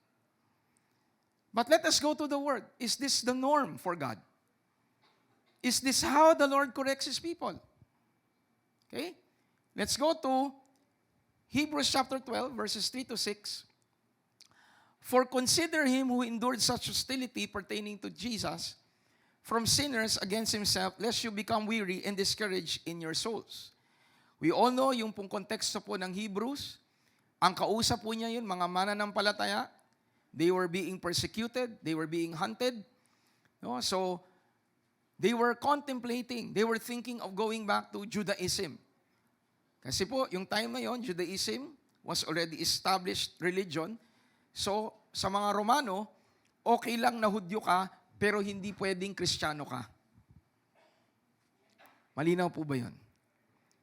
But let us go to the Word. Is this the norm for God? Is this how the Lord corrects His people? Okay? Let's go to Hebrews chapter 12, verses 3 to 6. For consider him who endured such hostility pertaining to Jesus from sinners against himself, lest you become weary and discouraged in your souls. We all know yung pong konteksto po ng Hebrews. Ang kausap po niya yun, mga mananampalataya. They were being persecuted. They were being hunted. No? So, they were contemplating. They were thinking of going back to Judaism. Kasi po, yung time na yon, Judaism was already established religion. So, sa mga Romano, okay lang na Hudyo ka, pero hindi pwedeng Kristiyano ka. Malinaw po ba yun?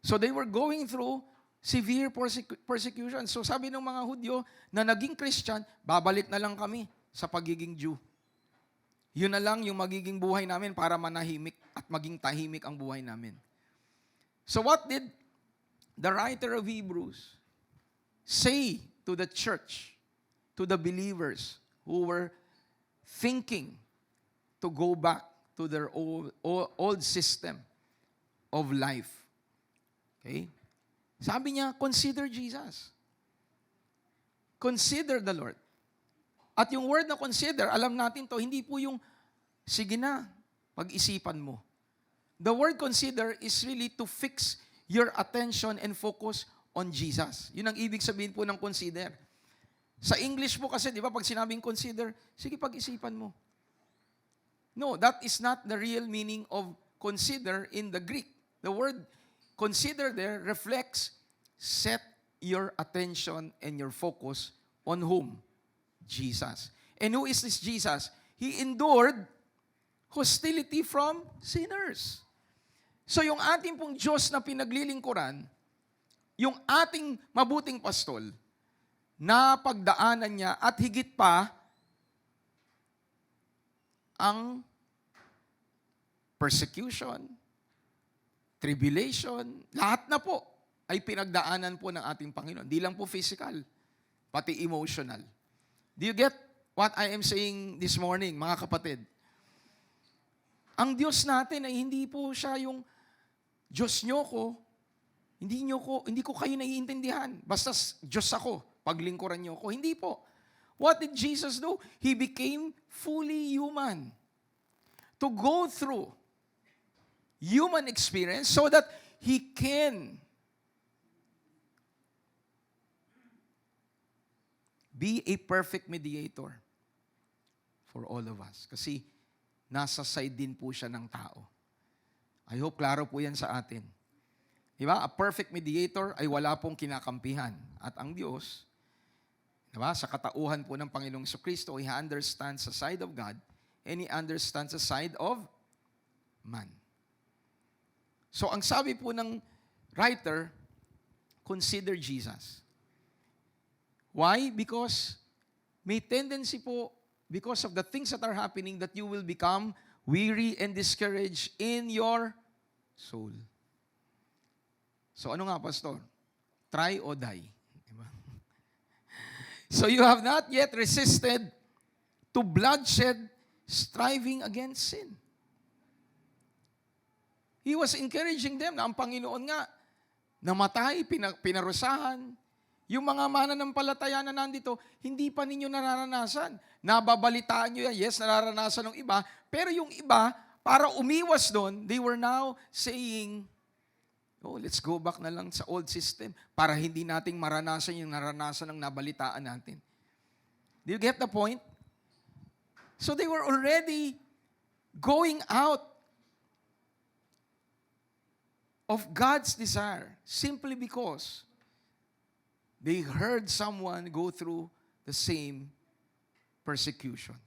So, they were going through severe persecution. So, sabi ng mga Hudyo na naging Christian, babalik na lang kami sa pagiging Jew. Yun na lang yung magiging buhay namin para manahimik at maging tahimik ang buhay namin. So what did the writer of Hebrews say to the church, to the believers who were thinking to go back to their old system of life? Okay? Sabi niya, consider Jesus. Consider the Lord. At yung word na consider, alam natin to, hindi po yung, sige na, pag-isipan mo. The word consider is really to fix your attention and focus on Jesus. Yun ang ibig sabihin po ng consider. Sa English po kasi, di ba, pag sinabing consider, sige, pag-isipan mo. No, that is not the real meaning of consider in the Greek. The word consider there reflects set your attention and your focus on whom? Jesus. And who is this Jesus? He endured hostility from sinners. So yung ating pong Diyos na pinaglilingkuran, yung ating mabuting pastol, na pagdaanan niya at higit pa ang persecution, tribulation, lahat na po ay pinagdaanan po ng ating Panginoon. Di lang po physical, pati emotional. Do you get what I am saying this morning, mga kapatid? Ang Diyos natin ay hindi po siya yung Diyos nyo ko, hindi ko kayo naiintindihan. Basta Diyos ako, paglingkuran nyo ko. Hindi po. What did Jesus do? He became fully human. To go through human experience so that He can be a perfect mediator for all of us. Kasi nasa side din po siya ng tao. I hope klaro po yan sa atin. Diba? A perfect mediator ay wala pong kinakampihan. At ang Diyos, diba? Sa katauhan po ng Panginoong Jesucristo, He understands the side of God and He understands the side of man. So ang sabi po ng writer, consider Jesus. Why? Because may tendency po, because of the things that are happening, that you will become weary and discouraged in your soul. So ano nga, Pastor? Try or die. Diba? So you have not yet resisted to bloodshed, striving against sin. He was encouraging them na ang Panginoon nga, namatay, pinarusahan. Yung mga mananampalataya na nandito, hindi pa ninyo nararanasan. Nababalitaan nyo yan, yes, nararanasan ng iba, pero yung iba, para umiwas doon, they were now saying, oh, let's go back na lang sa old system para hindi nating maranasan yung naranasan ng nabalitaan natin. Do you get the point? So they were already going out of God's desire simply because they heard someone go through the same persecution.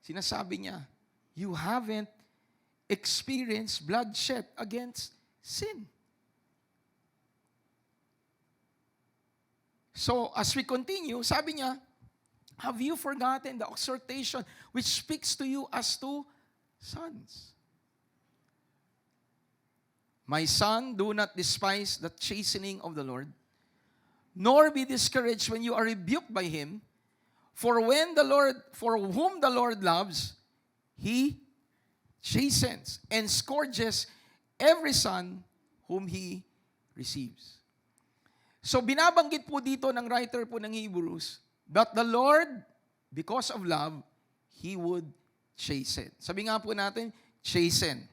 Sinasabi niya, you haven't experienced bloodshed against sin. So, as we continue, sabi niya, have you forgotten the exhortation which speaks to you as to sons? My son, do not despise the chastening of the Lord, nor be discouraged when you are rebuked by Him, for whom the Lord loves, He chastens and scourges every son whom He receives. So binabanggit po dito ng writer po ng Hebrews that the Lord, because of love, He would chasten. Sabi nga po natin, chasten.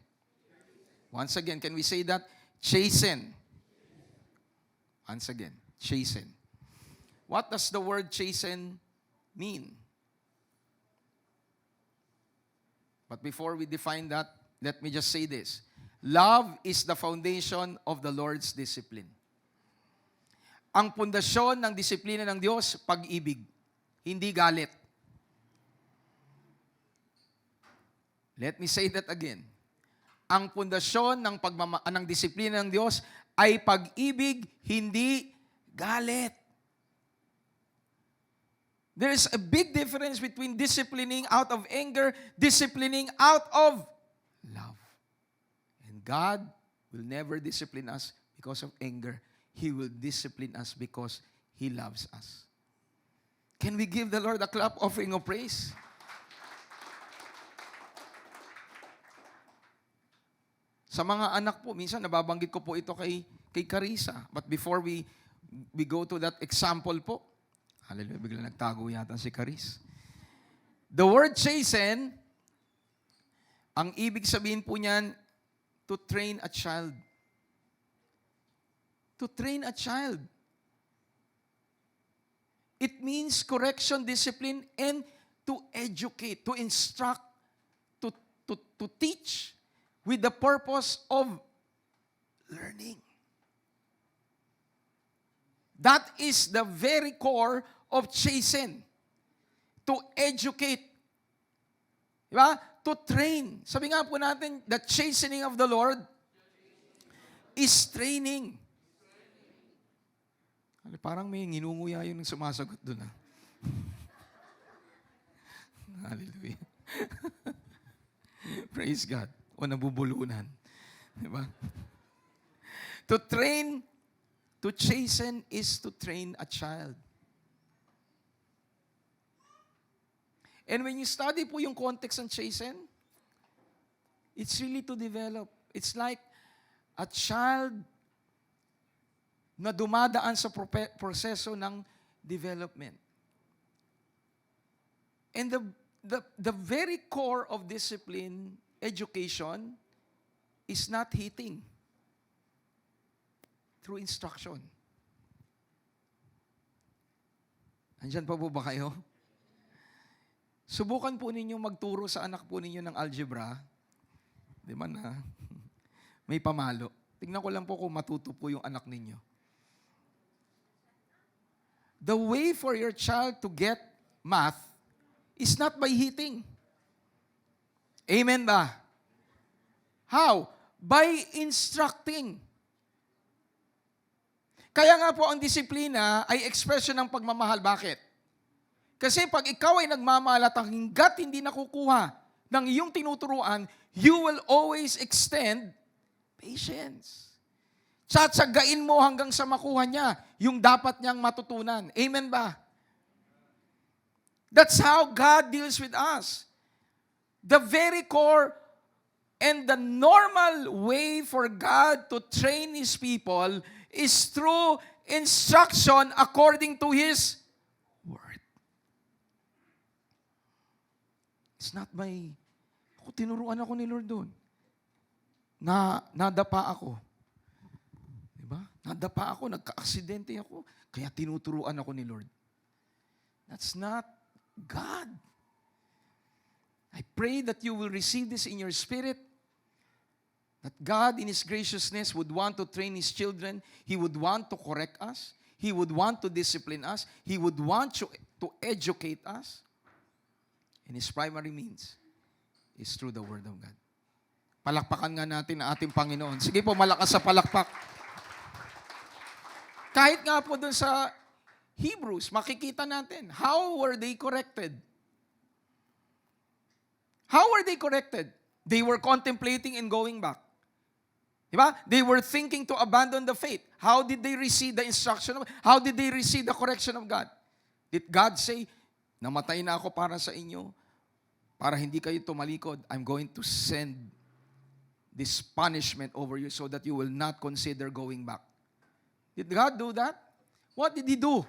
Once again, can we say that? Chasten. Once again. Chasten. What does the word chasten mean? But before we define that, let me just say this. Love is the foundation of the Lord's discipline. Ang pundasyon ng disiplina ng Diyos, pag-ibig, hindi galit. Let me say that again. Ang pundasyon ng disiplina ng Diyos ay pag-ibig, hindi galit. There is a big difference between disciplining out of anger, disciplining out of love. And God will never discipline us because of anger. He will discipline us because He loves us. Can we give the Lord a clap offering of praise? Sa mga anak po, minsan nababanggit ko po ito kay Carissa. But before we go to that example po, hallelujah, bigla nagtago yata si Caris. The word chasten, ang ibig sabihin po niyan, to train a child. To train a child. It means correction, discipline, and to educate, to instruct, to teach with the purpose of learning. That is the very core of chasten. To educate. Diba? To train. Sabi nga po natin, the chastening of the Lord is training. Parang may nginunguya yung sumasagot doon. Hallelujah. Praise God. O nabubulunan. Diba? To train, to chasten is to train a child. And when you study po yung context ng chasten, it's really to develop. It's like a child na dumadaan sa proseso ng development. And the very core of discipline, education, is not hitting. Through instruction. Andyan pa po ba kayo? Subukan po ninyo magturo sa anak po ninyo ng algebra. Di ba na? May pamalo. Tingnan ko lang po kung matuto po yung anak ninyo. The way for your child to get math is not by hitting. Amen ba? How? By instructing. Kaya nga po ang disiplina ay ekspresyon ng pagmamahal. Bakit? Kasi pag ikaw ay nagmamahal at hanggat hindi nakukuha ng iyong tinuturuan, you will always extend patience. Tsatsagain mo hanggang sa makuha niya yung dapat niyang matutunan. Amen ba? That's how God deals with us. The very core and the normal way for God to train His people is through instruction according to His Word. It's not by, tinuruan ako ni Lord doon. Nadapa ako. Diba? Nadapa ako, nagka-aksidente ako, kaya tinuturuan ako ni Lord. That's not God. I pray that you will receive this in your spirit, that God in His graciousness would want to train His children. He would want to correct us. He would want to discipline us. He would want to educate us. And His primary means is through the Word of God. Palakpakan nga natin ang ating Panginoon. Sige po, malakas sa palakpak. Kahit nga po dun sa Hebrews, makikita natin, how were they corrected? How were they corrected? They were contemplating and going back. Diba? They were thinking to abandon the faith. How did they receive the instruction of God? How did they receive the correction of God? Did God say, namatay na ako para sa inyo, para hindi kayo tumalikod, I'm going to send this punishment over you so that you will not consider going back. Did God do that? What did He do?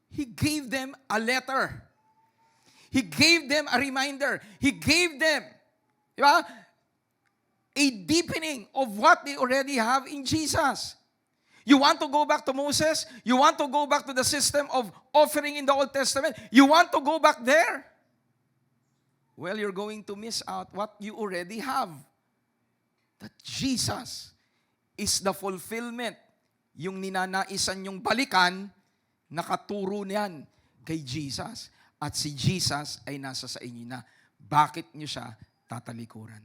He gave them a letter. He gave them a reminder. He gave them, diba, a deepening of what they already have in Jesus. You want to go back to Moses? You want to go back to the system of offering in the Old Testament? You want to go back there? Well, you're going to miss out what you already have. That Jesus is the fulfillment. Yung ninanaisan yung balikan, nakaturo niyan kay Jesus. At si Jesus ay nasa sa inyo na. Bakit niyo siya tatalikuran?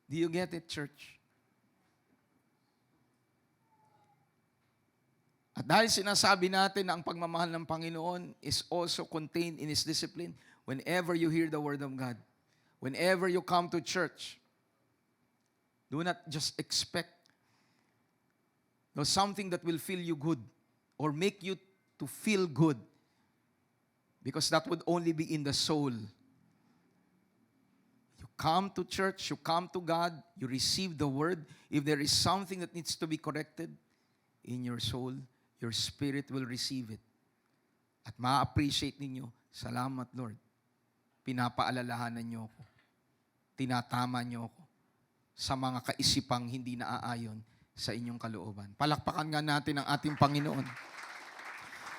Do you get it, church? At dahil sinasabi natin na ang pagmamahal ng Panginoon is also contained in His discipline, whenever you hear the Word of God, whenever you come to church, do not just expect something that will feel you good or make you to feel good, because that would only be in the soul. You come to church, you come to God, you receive the Word. If there is something that needs to be corrected in your soul, your spirit will receive it. At ma-appreciate ninyo, salamat Lord. Pinapaalalahanan niyo ako. Tinatama niyo ako sa mga kaisipang hindi naaayon sa inyong kalooban. Palakpakan nga natin ang ating Panginoon.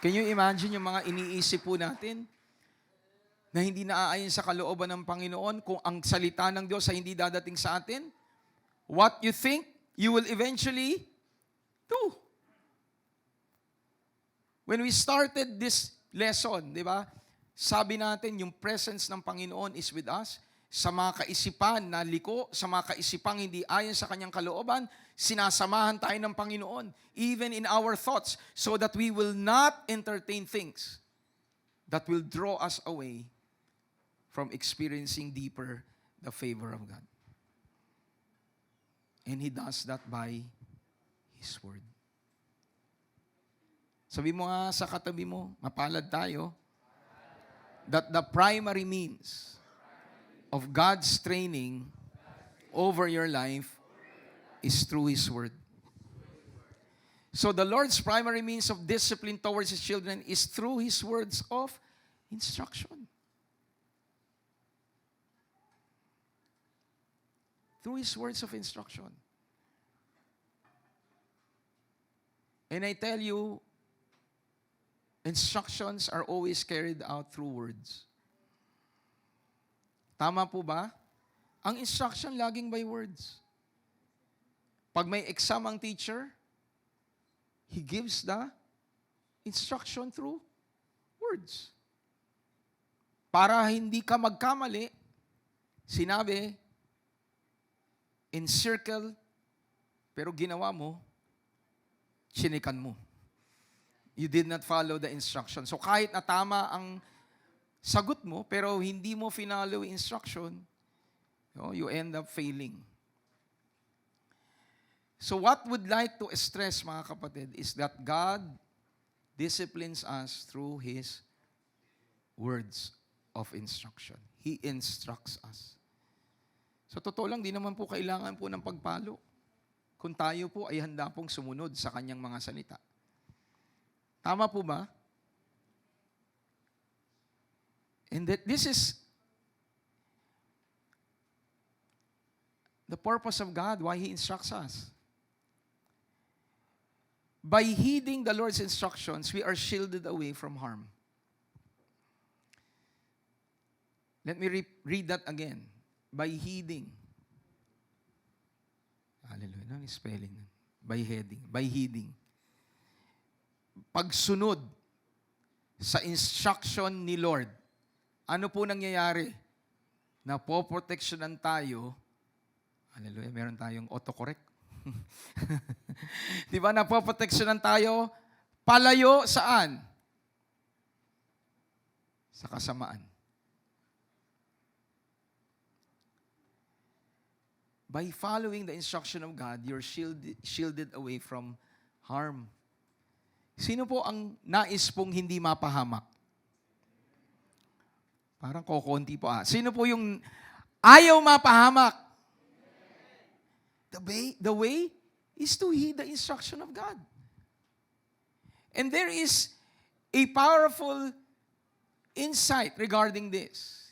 Can you imagine yung mga iniisip po natin na hindi naaayon sa kalooban ng Panginoon kung ang salita ng Diyos ay hindi dadating sa atin? What you think, you will eventually do. When we started this lesson, di ba? Sabi natin, yung presence ng Panginoon is with us. Sa mga kaisipan na liko, sa mga kaisipang hindi ayon sa kanyang kalooban, sinasamahan tayo ng Panginoon, even in our thoughts, so that we will not entertain things that will draw us away from experiencing deeper the favor of God. And He does that by His Word. Sabi mo nga sa katabi mo, mapalad tayo, that the primary means of God's training over your life is through His Word. So the Lord's primary means of discipline towards His children is through His words of instruction. Through His words of instruction. And I tell you, instructions are always carried out through words. Tama po ba? Ang instruction laging by words. Pag may exam ang teacher, he gives the instruction through words. Para hindi ka magkamali, sinabi, encircle, pero ginawa mo, chinikan mo. You did not follow the instruction. So kahit na tama ang sagot mo, pero hindi mo finalo instruction, you end up failing. So what would like to stress, mga kapatid, is that God disciplines us through His words of instruction. He instructs us. So totoo lang, di naman po kailangan po ng pagpalo kung tayo po ay handa pong sumunod sa Kanyang mga salita. Tama po ba? And that this is the purpose of God, why He instructs us. By heeding the Lord's instructions, we are shielded away from harm. Let me read that again. By heeding. Hallelujah. Ano yung spelling? By heading. By heeding. Pagsunod sa instruction ni Lord, ano po nangyayari? Napoproteksyonan tayo. Hallelujah, meron tayong autocorrect. Di ba, napoproteksyonan tayo, palayo saan? Sa kasamaan. By following the instruction of God, you're shielded away from harm. Sino po ang nais pong hindi mapahamak? Parang kokonti po. Sino po yung ayaw mapahamak? The way is to heed the instruction of God. And there is a powerful insight regarding this.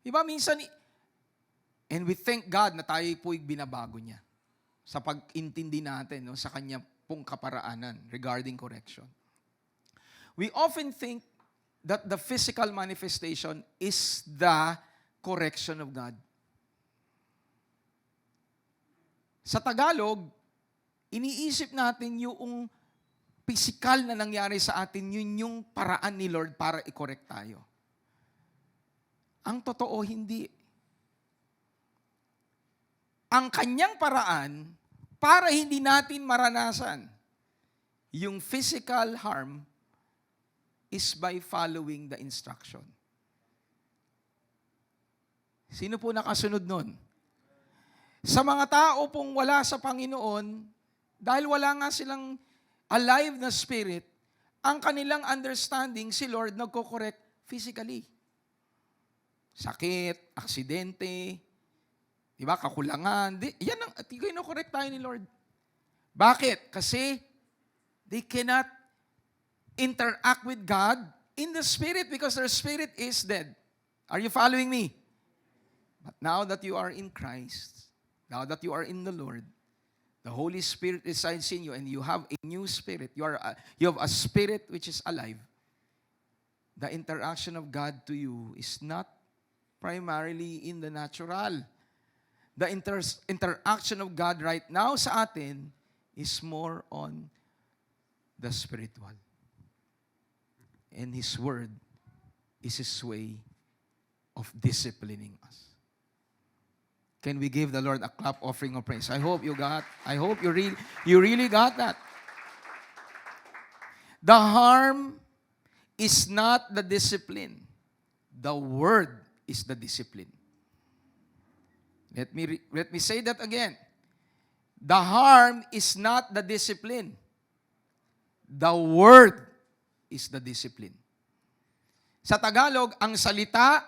Diba minsan, and we thank God na tayo po'y binabago niya sa pag-intindi natin sa Kanya pong kaparaanan regarding correction. We often think that the physical manifestation is the correction of God. Sa Tagalog, iniisip natin yung physical na nangyari sa atin, yun yung paraan ni Lord para i-correct tayo. Ang totoo, hindi. Ang Kanyang paraan, para hindi natin maranasan yung physical harm is by following the instruction. Sino po nakasunod nun? Sa mga tao pong wala sa Panginoon, dahil wala nga silang alive na spirit, ang kanilang understanding, si Lord nagko-correct physically. Sakit, aksidente, di ba, kakulangan. Yan ang kino-correct tayo ni Lord. Bakit? Kasi they cannot interact with God in the spirit because their spirit is dead. Are you following me? But now that you are in Christ, now that you are in the Lord, the Holy Spirit resides in you and you have a new spirit. You have a spirit which is alive. The interaction of God to you is not primarily in the natural. The interaction of God right now sa atin is more on the spiritual. And His Word is His way of disciplining us. Can we give the Lord a clap offering of praise? I hope you really got that. The harm is not the discipline. The Word is the discipline. Let me say that again. The harm is not the discipline. The Word is the discipline. Sa Tagalog, ang salita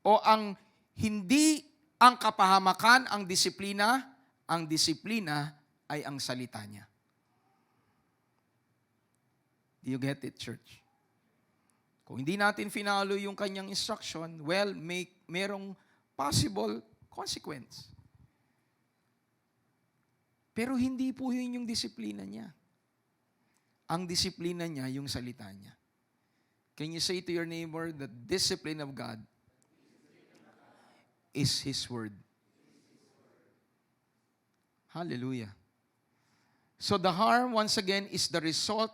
o ang hindi ang kapahamakan ang disiplina ay ang salita niya. Do you get it, church? Kung hindi natin finalo yung kanyang instruction, well, merong possible consequence. Pero hindi po yun yung disiplina niya. Ang disiplina niya, yung salita niya. Can you say to your neighbor, the discipline of God is His Word. Hallelujah. So the harm, once again, is the result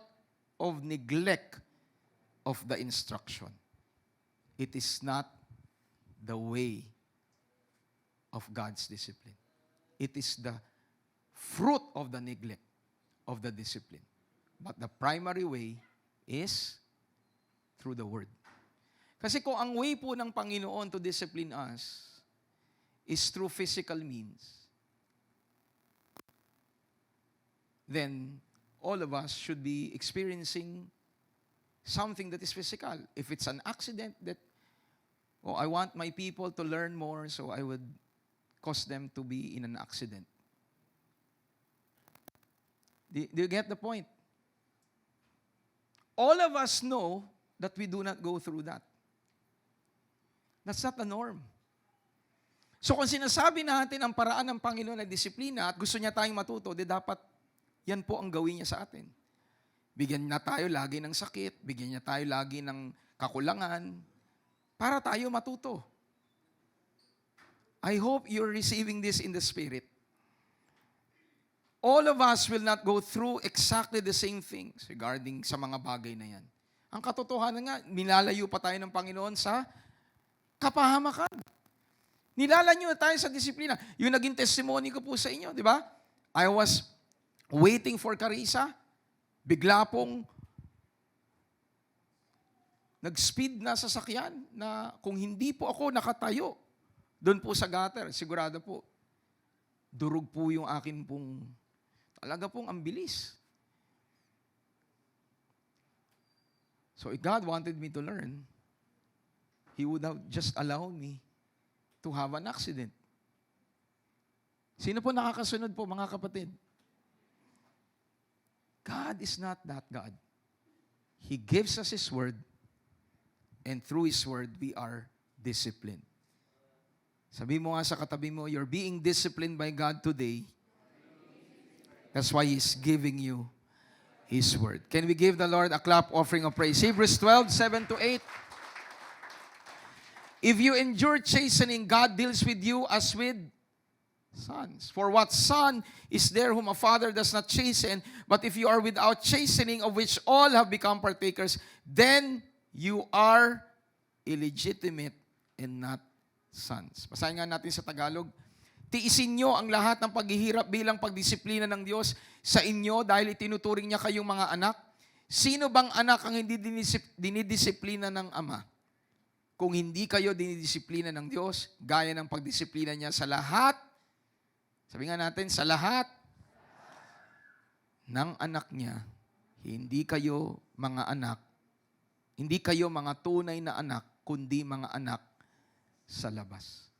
of neglect of the instruction. It is not the way of God's discipline. It is the fruit of the neglect of the discipline. But the primary way is through the Word. Kasi kung ang way po ng Panginoon to discipline us is through physical means, then all of us should be experiencing something that is physical. If it's an accident that, I want my people to learn more, so I would cause them to be in an accident. Do you get the point? All of us know that we do not go through that. That's not the norm. So kung sinasabi natin ang paraan ng Panginoon na disiplina at gusto niya tayong matuto, di dapat yan po ang gawin niya sa atin. Bigyan niya tayo lagi ng sakit, bigyan niya tayo lagi ng kakulangan, para tayo matuto. I hope you're receiving this in the Spirit. All of us will not go through exactly the same things regarding sa mga bagay na yan. Ang katotohanan nga, nilalayo pa tayo ng Panginoon sa kapahamakan. Nilalayo tayo sa disiplina. Yung naging testimony ko po sa inyo, di ba? I was waiting for Carissa. Bigla pong nag-speed na sasakyan na kung hindi po ako nakatayo doon po sa gutter, sigurado po, durog po yung akin pong, talaga pong ang bilis. So if God wanted me to learn, He would have just allowed me to have an accident. Sino po nakakasunod po, mga kapatid? God is not that God. He gives us His Word, and through His Word, we are disciplined. Sabi mo nga sa katabi mo, you're being disciplined by God today. That's why He's giving you His Word. Can we give the Lord a clap offering of praise? Hebrews 12:7-8. If you endure chastening, God deals with you as with sons. For what son is there whom a father does not chasten? But if you are without chastening, of which all have become partakers, then you are illegitimate and not sons. Basahin nga natin sa Tagalog. Tiisin nyo ang lahat ng paghihirap bilang pagdisiplina ng Diyos sa inyo dahil itinuturing niya kayong mga anak. Sino bang anak ang hindi dinidisiplina ng Ama? Kung hindi kayo dinidisiplina ng Diyos, gaya ng pagdisiplina niya sa lahat, sabi nga natin, sa lahat ng anak niya, hindi kayo mga anak, hindi kayo mga tunay na anak, kundi mga anak sa labas.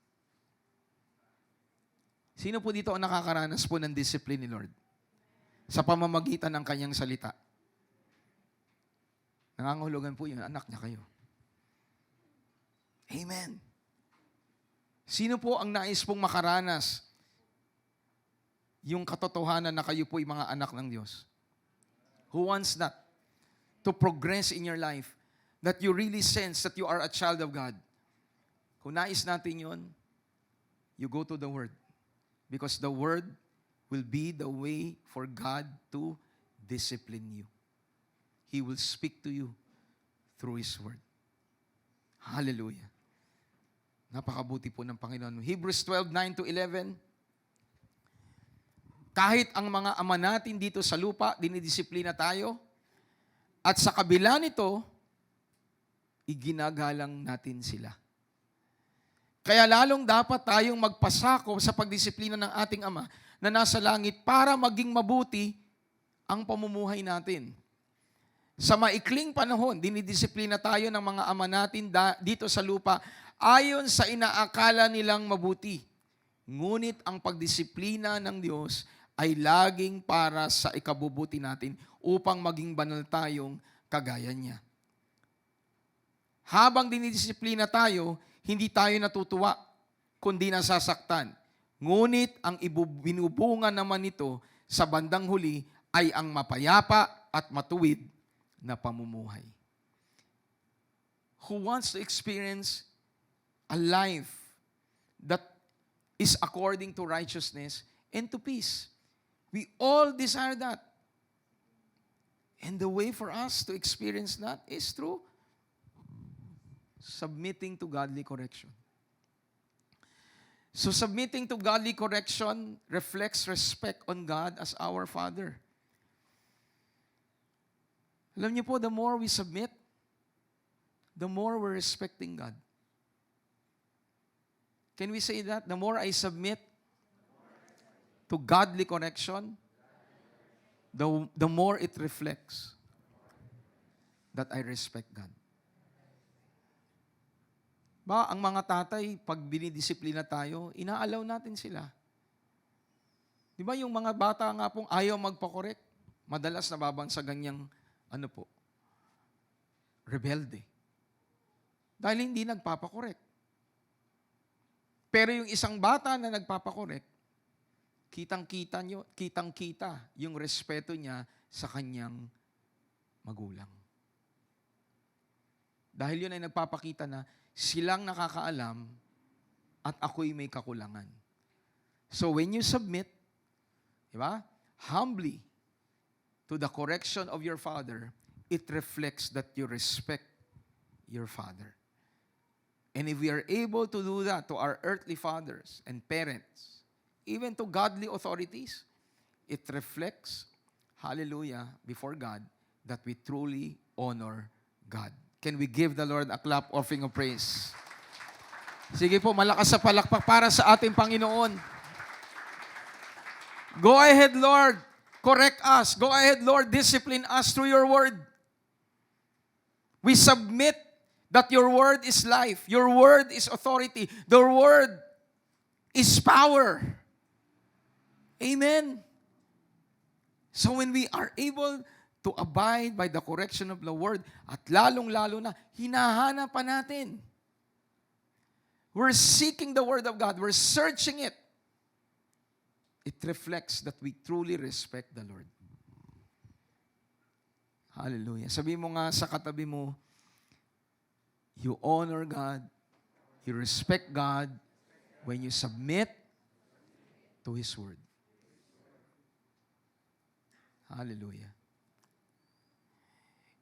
Sino po dito ang nakakaranas po ng discipline ni Lord? Sa pamamagitan ng kanyang salita. Nangangahulugan po yun, anak niya kayo. Amen. Sino po ang nais pong makaranas yung katotohanan na kayo po'y mga anak ng Diyos? Who wants that? To progress in your life. That you really sense that you are a child of God. Kung nais natin yun, you go to the Word. Because the Word will be the way for God to discipline you. He will speak to you through His Word. Hallelujah. Napakabuti po ng Panginoon. Hebrews 12:9-11. Kahit ang mga ama natin dito sa lupa, dinidisiplina tayo. At sa kabila nito, iginagalang natin sila. Kaya lalong dapat tayong magpasako sa pagdisiplina ng ating Ama na nasa langit para maging mabuti ang pamumuhay natin. Sa maikling panahon, dinidisiplina tayo ng mga ama natin dito sa lupa ayon sa inaakala nilang mabuti. Ngunit ang pagdisiplina ng Diyos ay laging para sa ikabubuti natin upang maging banal tayong kagaya niya. Habang dinidisiplina tayo, hindi tayo natutuwa, kundi nasasaktan. Ngunit ang binubunga naman nito sa bandang huli ay ang mapayapa at matuwid na pamumuhay. Who wants to experience a life that is according to righteousness and to peace? We all desire that. And the way for us to experience that is through submitting to godly correction. So submitting to godly correction reflects respect on God as our Father. Alam niyo po, the more we submit, the more we're respecting God. Can we say that? The more I submit to godly correction, the more it reflects that I respect God. Ba, ang mga tatay, pag binidisiplina tayo, inaalaw natin sila. Di ba yung mga bata nga pong ayaw magpakorek, madalas nababansagan niyang, rebelde. Dahil hindi nagpapakorek. Pero yung isang bata na nagpapakorek, kitang-kita yung respeto niya sa kanyang magulang. Dahil yun ay nagpapakita na silang nakakaalam at ako'y may kakulangan. So when you submit, di ba, humbly to the correction of your father, it reflects that you respect your father. And if we are able to do that to our earthly fathers and parents, even to godly authorities, it reflects, hallelujah, before God, that we truly honor God. Can we give the Lord a clap offering of praise? Sige po, malakas sa palakpak para sa ating Panginoon. Go ahead, Lord. Correct us. Go ahead, Lord. Discipline us through your word. We submit that your word is life. Your word is authority. The word is power. Amen. So when we are able to abide by the correction of the word, at lalong-lalo na, hinahanap pa natin. We're seeking the word of God. We're searching it. It reflects that we truly respect the Lord. Hallelujah. Sabi mo nga sa katabi mo, you honor God, you respect God when you submit to His word. Hallelujah.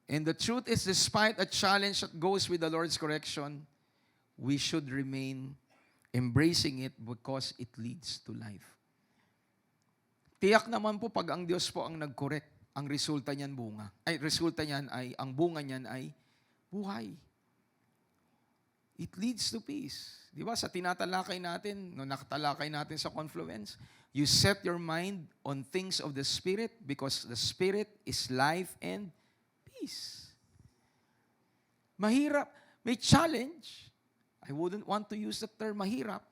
And the truth is, despite a challenge that goes with the Lord's correction, we should remain embracing it because it leads to life. Tiyak naman po pag ang Diyos po ang nag-correct, ang resulta niyan ang bunga niyan ay buhay. It leads to peace. Di ba? Sa tinatalakay natin, no, nakatalakay natin sa Confluence, you set your mind on things of the Spirit because the Spirit is life and peace. Mahirap. May challenge. I wouldn't want to use the term mahirap.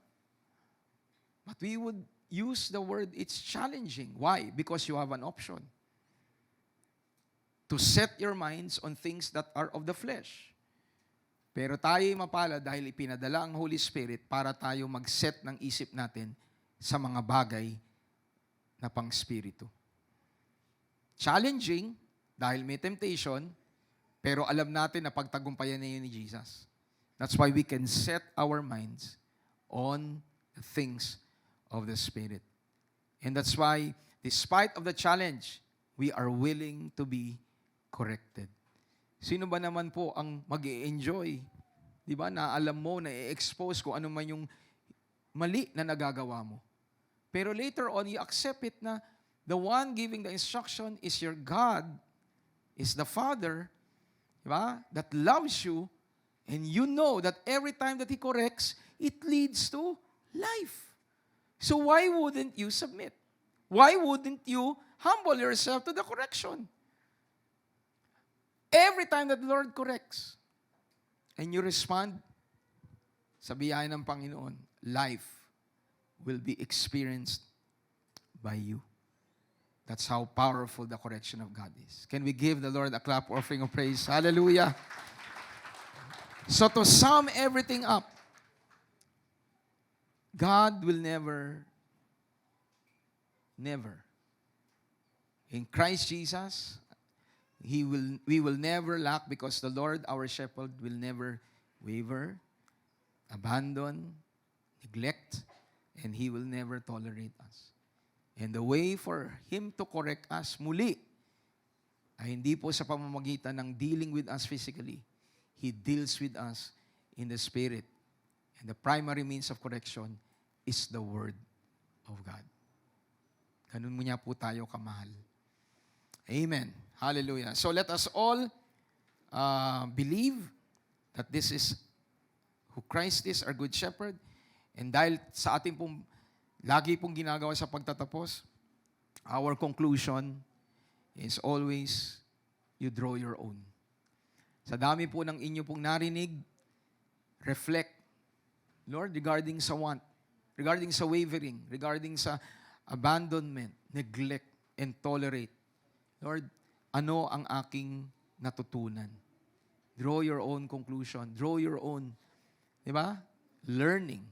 But we would use the word it's challenging. Why? Because you have an option. To set your minds on things that are of the flesh. Pero tayo'y mapala dahil ipinadala ang Holy Spirit para tayo mag-set ng isip natin sa mga bagay na pang-spirito. Challenging dahil may temptation, pero alam natin na pagtagumpayan na yun ni Jesus. That's why we can set our minds on the things of the Spirit. And that's why, despite of the challenge, we are willing to be corrected. Sino ba naman po ang mag-i-enjoy? Di ba? Na alam mo, na i-expose kung ano man yung mali na nagagawa mo. Pero later on, you accept it na the one giving the instruction is your God, is the Father, di ba? That loves you, and you know that every time that He corrects, it leads to life. So why wouldn't you submit? Why wouldn't you humble yourself to the correction? Every time that the Lord corrects, and you respond sa biyaya ng Panginoon, life will be experienced by you. That's how powerful the correction of God is. Can we give the Lord a clap offering of praise? Hallelujah. So to sum everything up, God will never, in Christ Jesus, we will never lack because the Lord, our shepherd, will never waver, abandon, neglect, and He will never tolerate us. And the way for Him to correct us muli ay hindi po sa pamamagitan ng dealing with us physically. He deals with us in the Spirit. And the primary means of correction is the Word of God. Ganun mo niya po tayo kamahal. Amen. Hallelujah. So let us all believe that this is who Christ is, our Good Shepherd. And dahil sa ating pong lagi pong ginagawa sa pagtatapos, our conclusion is always you draw your own. Sa dami po ng inyo pong narinig, reflect, Lord, regarding sa want, regarding sa wavering, regarding sa abandonment, neglect, and tolerate. Lord, ano ang aking natutunan? Draw your own conclusion. Draw your own, di ba? Learning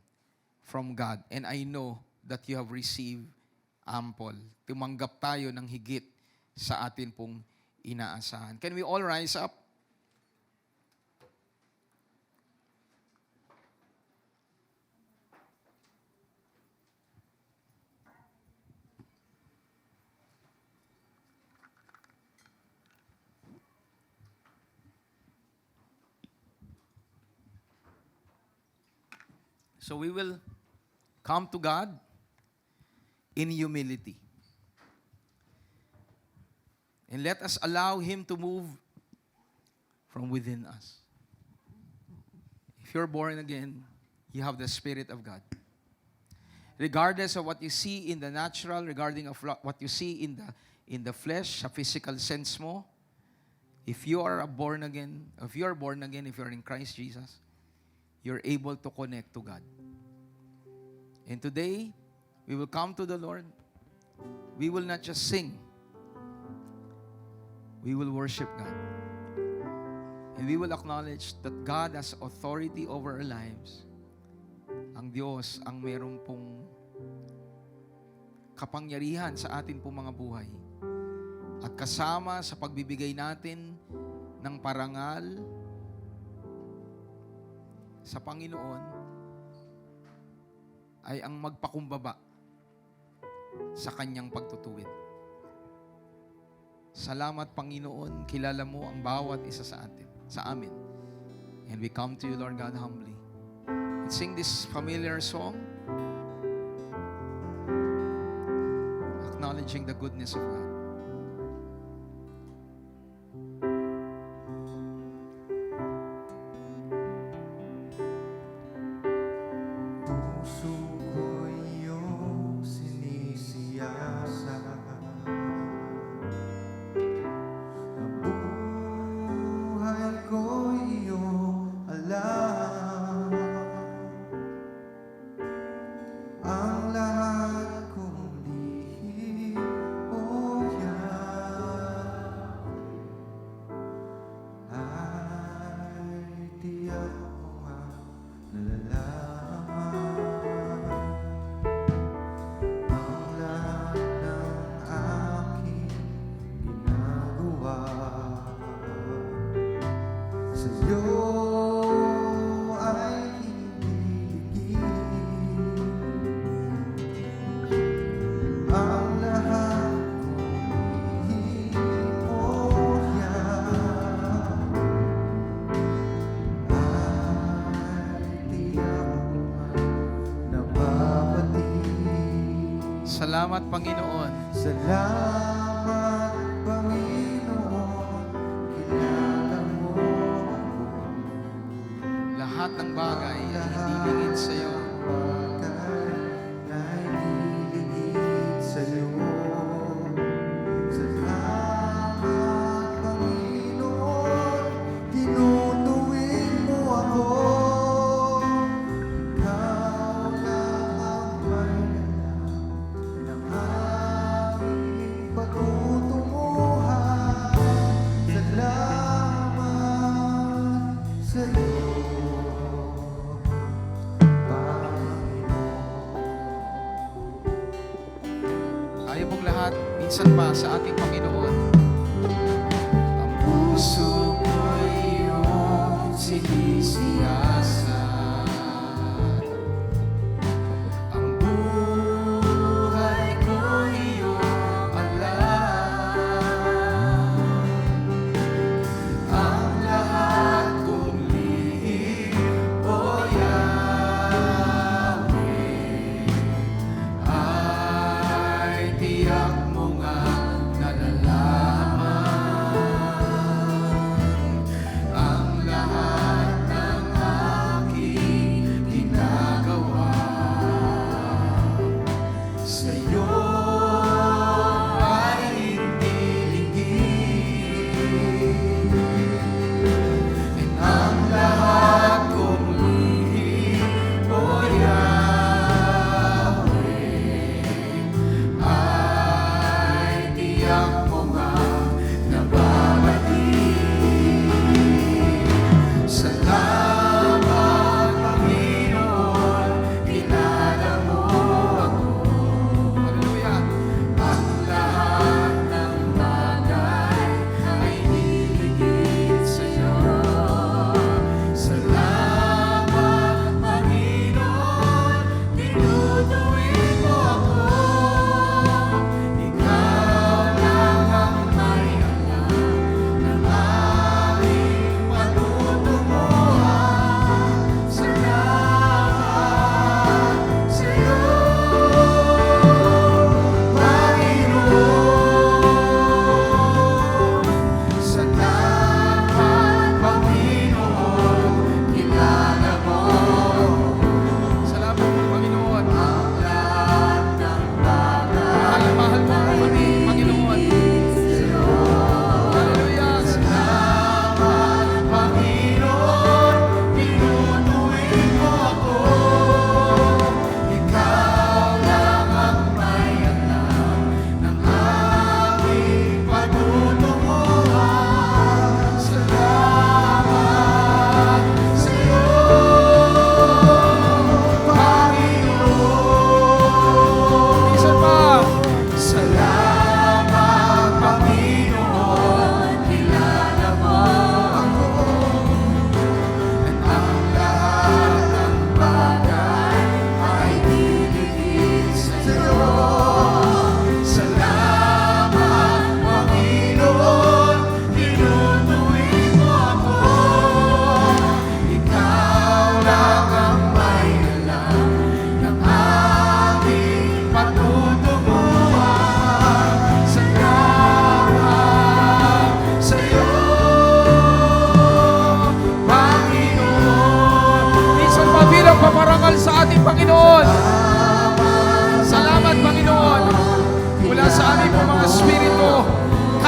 from God. And I know that you have received ample. Tumanggap tayo ng higit sa atin pong inaasahan. Can we all rise up? So we will come to God in humility. And let us allow Him to move from within us. If you're born again, you have the Spirit of God. Regardless of what you see in the natural, regarding of what you see in the flesh, sa physical sense mo, if you are born again, if you're in Christ Jesus, you're able to connect to God. And today, we will come to the Lord. We will not just sing. We will worship God. And we will acknowledge that God has authority over our lives. Ang Diyos ang meron pong kapangyarihan sa atin pong mga buhay. At kasama sa pagbibigay natin ng parangal sa Panginoon ay ang magpakumbaba sa Kanyang pagtutuwid. Salamat, Panginoon, kilala mo ang bawat isa sa atin, sa amin. And we come to you, Lord God, humbly. Let's sing this familiar song, acknowledging the goodness of God. Puso ko'y iyong sinisiyasa. Ang buhay ko'y iyong alam. Ang lahat kong lihim, O Yahweh, ay tiyak ko ang nalalaman. Ang lahat ng aking ginagawa sa'yo ay hindi ligid. Ang lahat kong lihim, O Yahweh, ay tiyak ko ang nababatid. Salamat, Panginoon. Salamat, Panginoon, kilala mo ako. Lahat ng bagay ay hindi lingid sa iyo. Bagay na iniligid sa'yo. Salamat, Panginoon, tinutuwid mo ako. Ikaw lang ang may alam ng aming pagtutunguhan. Salamat sa'yo, Tayo pong lahat, minsan pa sa ating Panginoon. Ang puso ko'y iyong sinisiyasa. Ang buhay ko'y iyong alam. Ang lahat kong lihim, O Yahweh, ay tiyak mo nga nalalaman.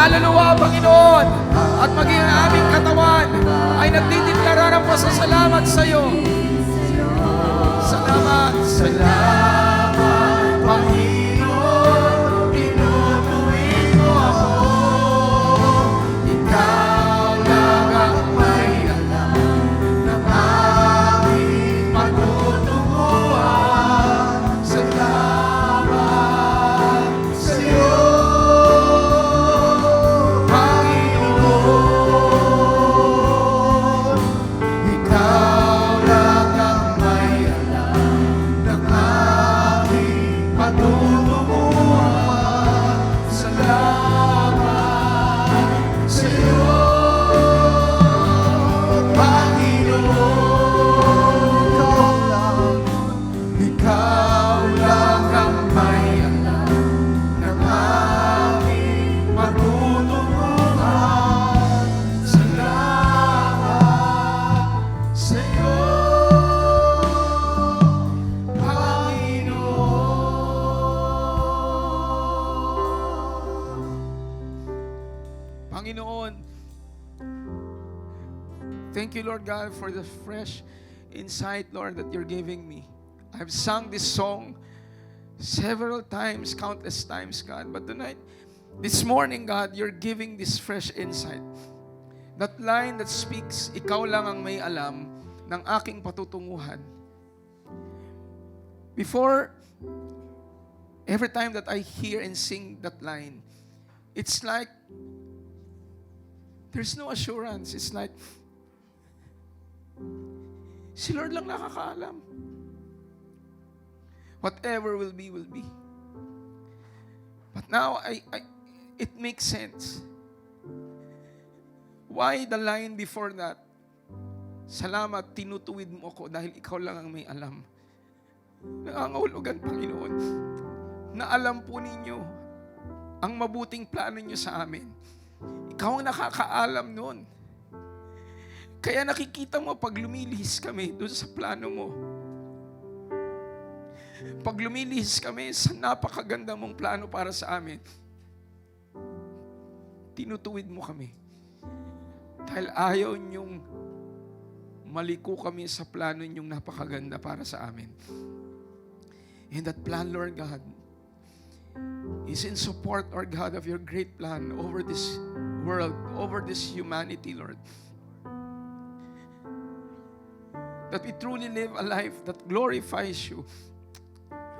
kaluluwa, Panginoon, at maging ang aming katawan ay nagdideklara ng pasasalamat sa iyo. Salamat, salamat, Panginoon, tinutuwid mo ako. Ikaw lang ang may alam ng aming patutunguhan. Salamat sa iyo, Panginoon. Ikaw lang ang may alam ng aming patutunguhan. Salamat sa iyo, Panginoon. Ikaw lang ang may alam ng aming patutunguhan. Salamat sa iyo, Panginoon. Panginoon, thank you, Lord God, for the fresh insight, Lord, that you're giving me. I've sung this song several times, countless times, God. But tonight, this morning, God, you're giving this fresh insight. That line that speaks, ikaw lang ang may alam ng aking patutunguhan. Before, every time that I hear and sing that line, it's like there's no assurance. It's like, si Lord lang nakakaalam. Whatever will be, will be. But now, it makes sense. Why the line before that? Salamat, tinutuwid mo ako dahil ikaw lang ang may alam. Nangangahulugan, Panginoon, na alam po ninyo ang mabuting plano niyo sa amin. Ikaw ang nakakaalam nun. Kaya nakikita mo pag lumilihis kami doon sa plano mo. Pag lumilihis kami sa napakaganda mong plano para sa amin, tinutuwid mo kami. Dahil ayaw niyong maliko kami sa plano niyong napakaganda para sa amin. And that plan, Lord God, is in support, Lord God, of your great plan over this world, over this humanity, Lord. That we truly live a life that glorifies you.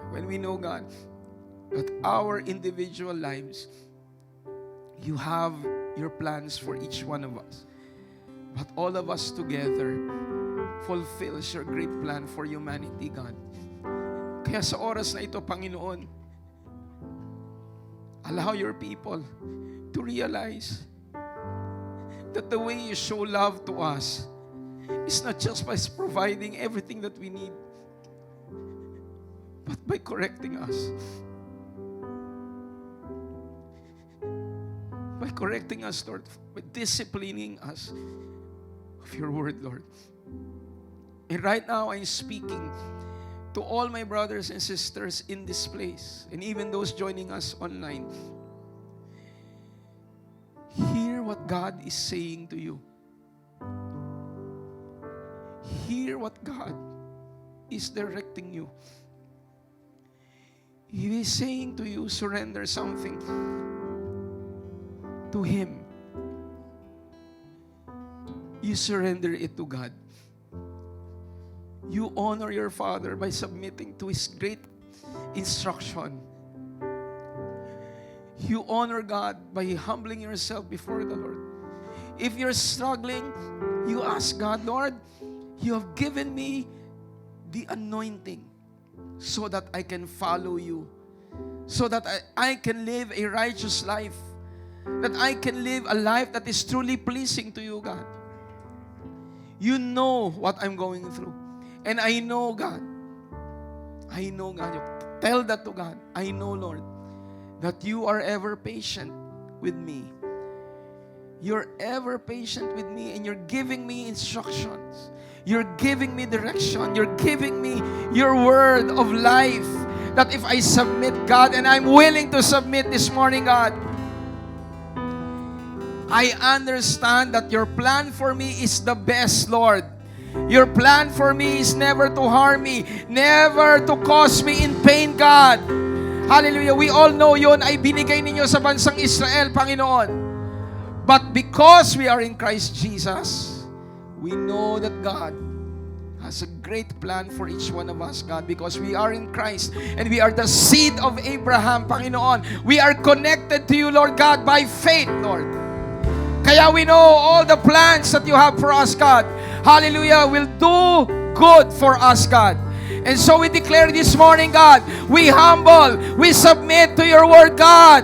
When we know, God, that our individual lives, you have your plans for each one of us. But all of us together fulfills your great plan for humanity, God. Kaya sa oras na ito, Panginoon, allow your people to realize that the way you show love to us is not just by providing everything that we need, but by correcting us. By correcting us, Lord, by disciplining us of your word, Lord. And right now, I'm speaking to all my brothers and sisters in this place, and even those joining us online. Hear what God is saying to you. Hear what God is directing you. He is saying to you, surrender something to Him. You surrender it to God. You honor your Father by submitting to His great instruction. You honor God by humbling yourself before the Lord. If you're struggling, you ask God, Lord, you have given me the anointing so that I can follow you, so that I can live a righteous life, that I can live a life that is truly pleasing to you, God. You know what I'm going through. And I know, God. I know, God. You tell that to God. I know, Lord, that you are ever patient with me. You're ever patient with me, and you're giving me instructions. You're giving me direction. You're giving me your word of life. That if I submit, God, and I'm willing to submit this morning, God, I understand that your plan for me is the best, Lord. Your plan for me is never to harm me, never to cause me in pain, God. Hallelujah. We all know yon ay binigay ninyo sa bansang Israel, Panginoon. But because we are in Christ Jesus, we know that God has a great plan for each one of us, God, because we are in Christ and we are the seed of Abraham, Panginoon. We are connected to you, Lord God, by faith, Lord. Kaya we know all the plans that you have for us, God, hallelujah, will do good for us, God. And so we declare this morning, God, we humble, we submit to your word, God,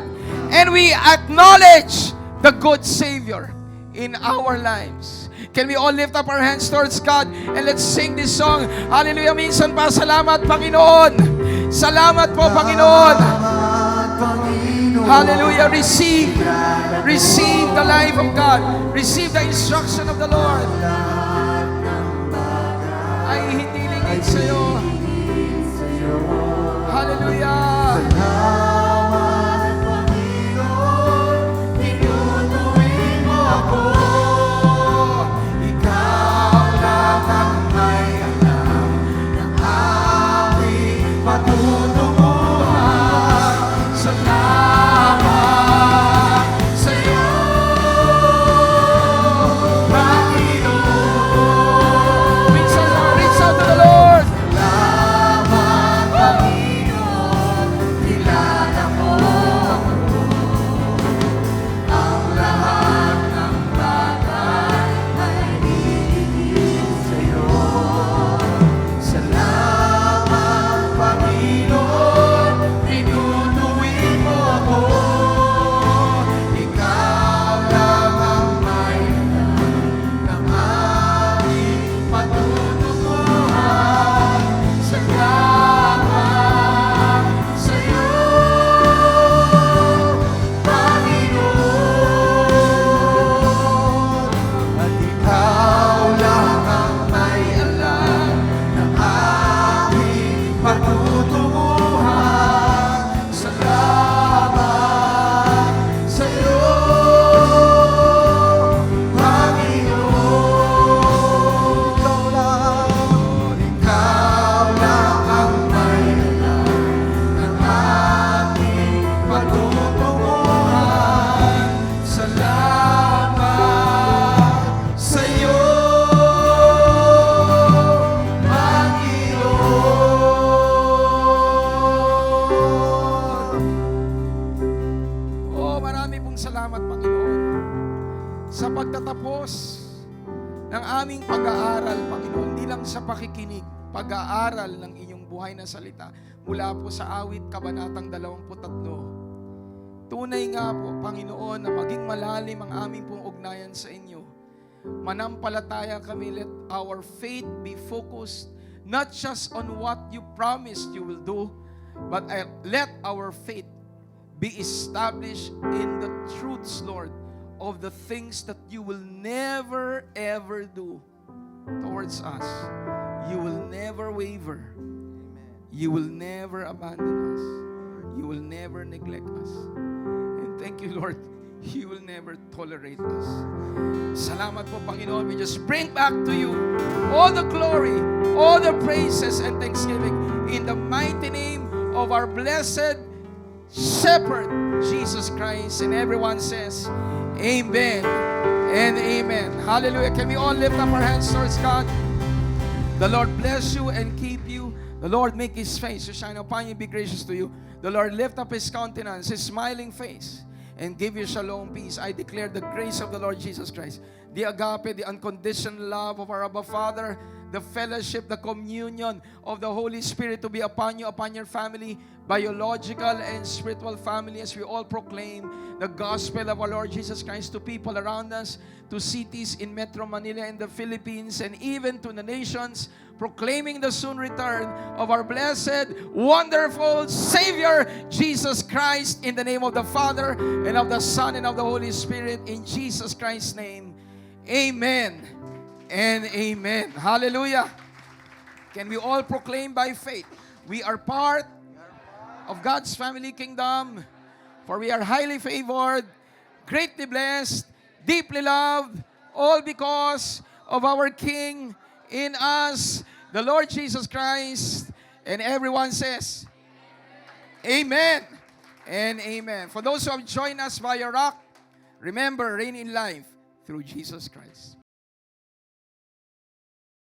and we acknowledge the good Savior in our lives. Can we all lift up our hands towards God and let's sing this song? Hallelujah. Minsan pa, salamat, Panginoon. Salamat po, Panginoon. Hallelujah. Receive the life of God. Receive the instruction of the Lord. Ay hindi lingid sa'yo. Hallelujah. Reach out to the Lord. sa pagtatapos ng aming pag-aaral, Panginoon, hindi lang sa pakikinig, pag-aaral ng inyong buhay na salita mula po sa awit kabanatang 23. Tunay nga po, Panginoon, na maging malalim ang aming pong ugnayan sa inyo. Manampalataya kami, let our faith be focused not just on what you promised you will do, but let our faith be established in the truths, Lord, of the things that you will never ever do towards us. You will never waver. You will never abandon us. You will never neglect us. And thank you, Lord, you will never tolerate us. Salamat po, Panginoon. We just bring back to you all the glory, all the praises and thanksgiving in the mighty name of our blessed Shepherd, Jesus Christ. And everyone says, Amen and amen. Hallelujah. Can we all lift up our hands towards God? The Lord bless you and keep you. The Lord make His face to shine upon you, be gracious to you. The Lord lift up His countenance, His smiling face, and give you shalom, peace. I declare the grace of the Lord Jesus Christ, the agape, the unconditional love of our Abba Father, the fellowship, the communion of the Holy Spirit to be upon you, upon your family, biological and spiritual family, as we all proclaim the gospel of our Lord Jesus Christ to people around us, to cities in Metro Manila and the Philippines, and even to the nations, proclaiming the soon return of our blessed, wonderful Savior, Jesus Christ, in the name of the Father, and of the Son, and of the Holy Spirit, in Jesus Christ's name. Amen and amen. Hallelujah. Can we all proclaim by faith? We are part of God's family kingdom, for we are highly favored, greatly blessed, deeply loved, all because of our King in us, the Lord Jesus Christ. And everyone says, Amen and amen. For those who have joined us via Rock, remember, reign in life through Jesus Christ.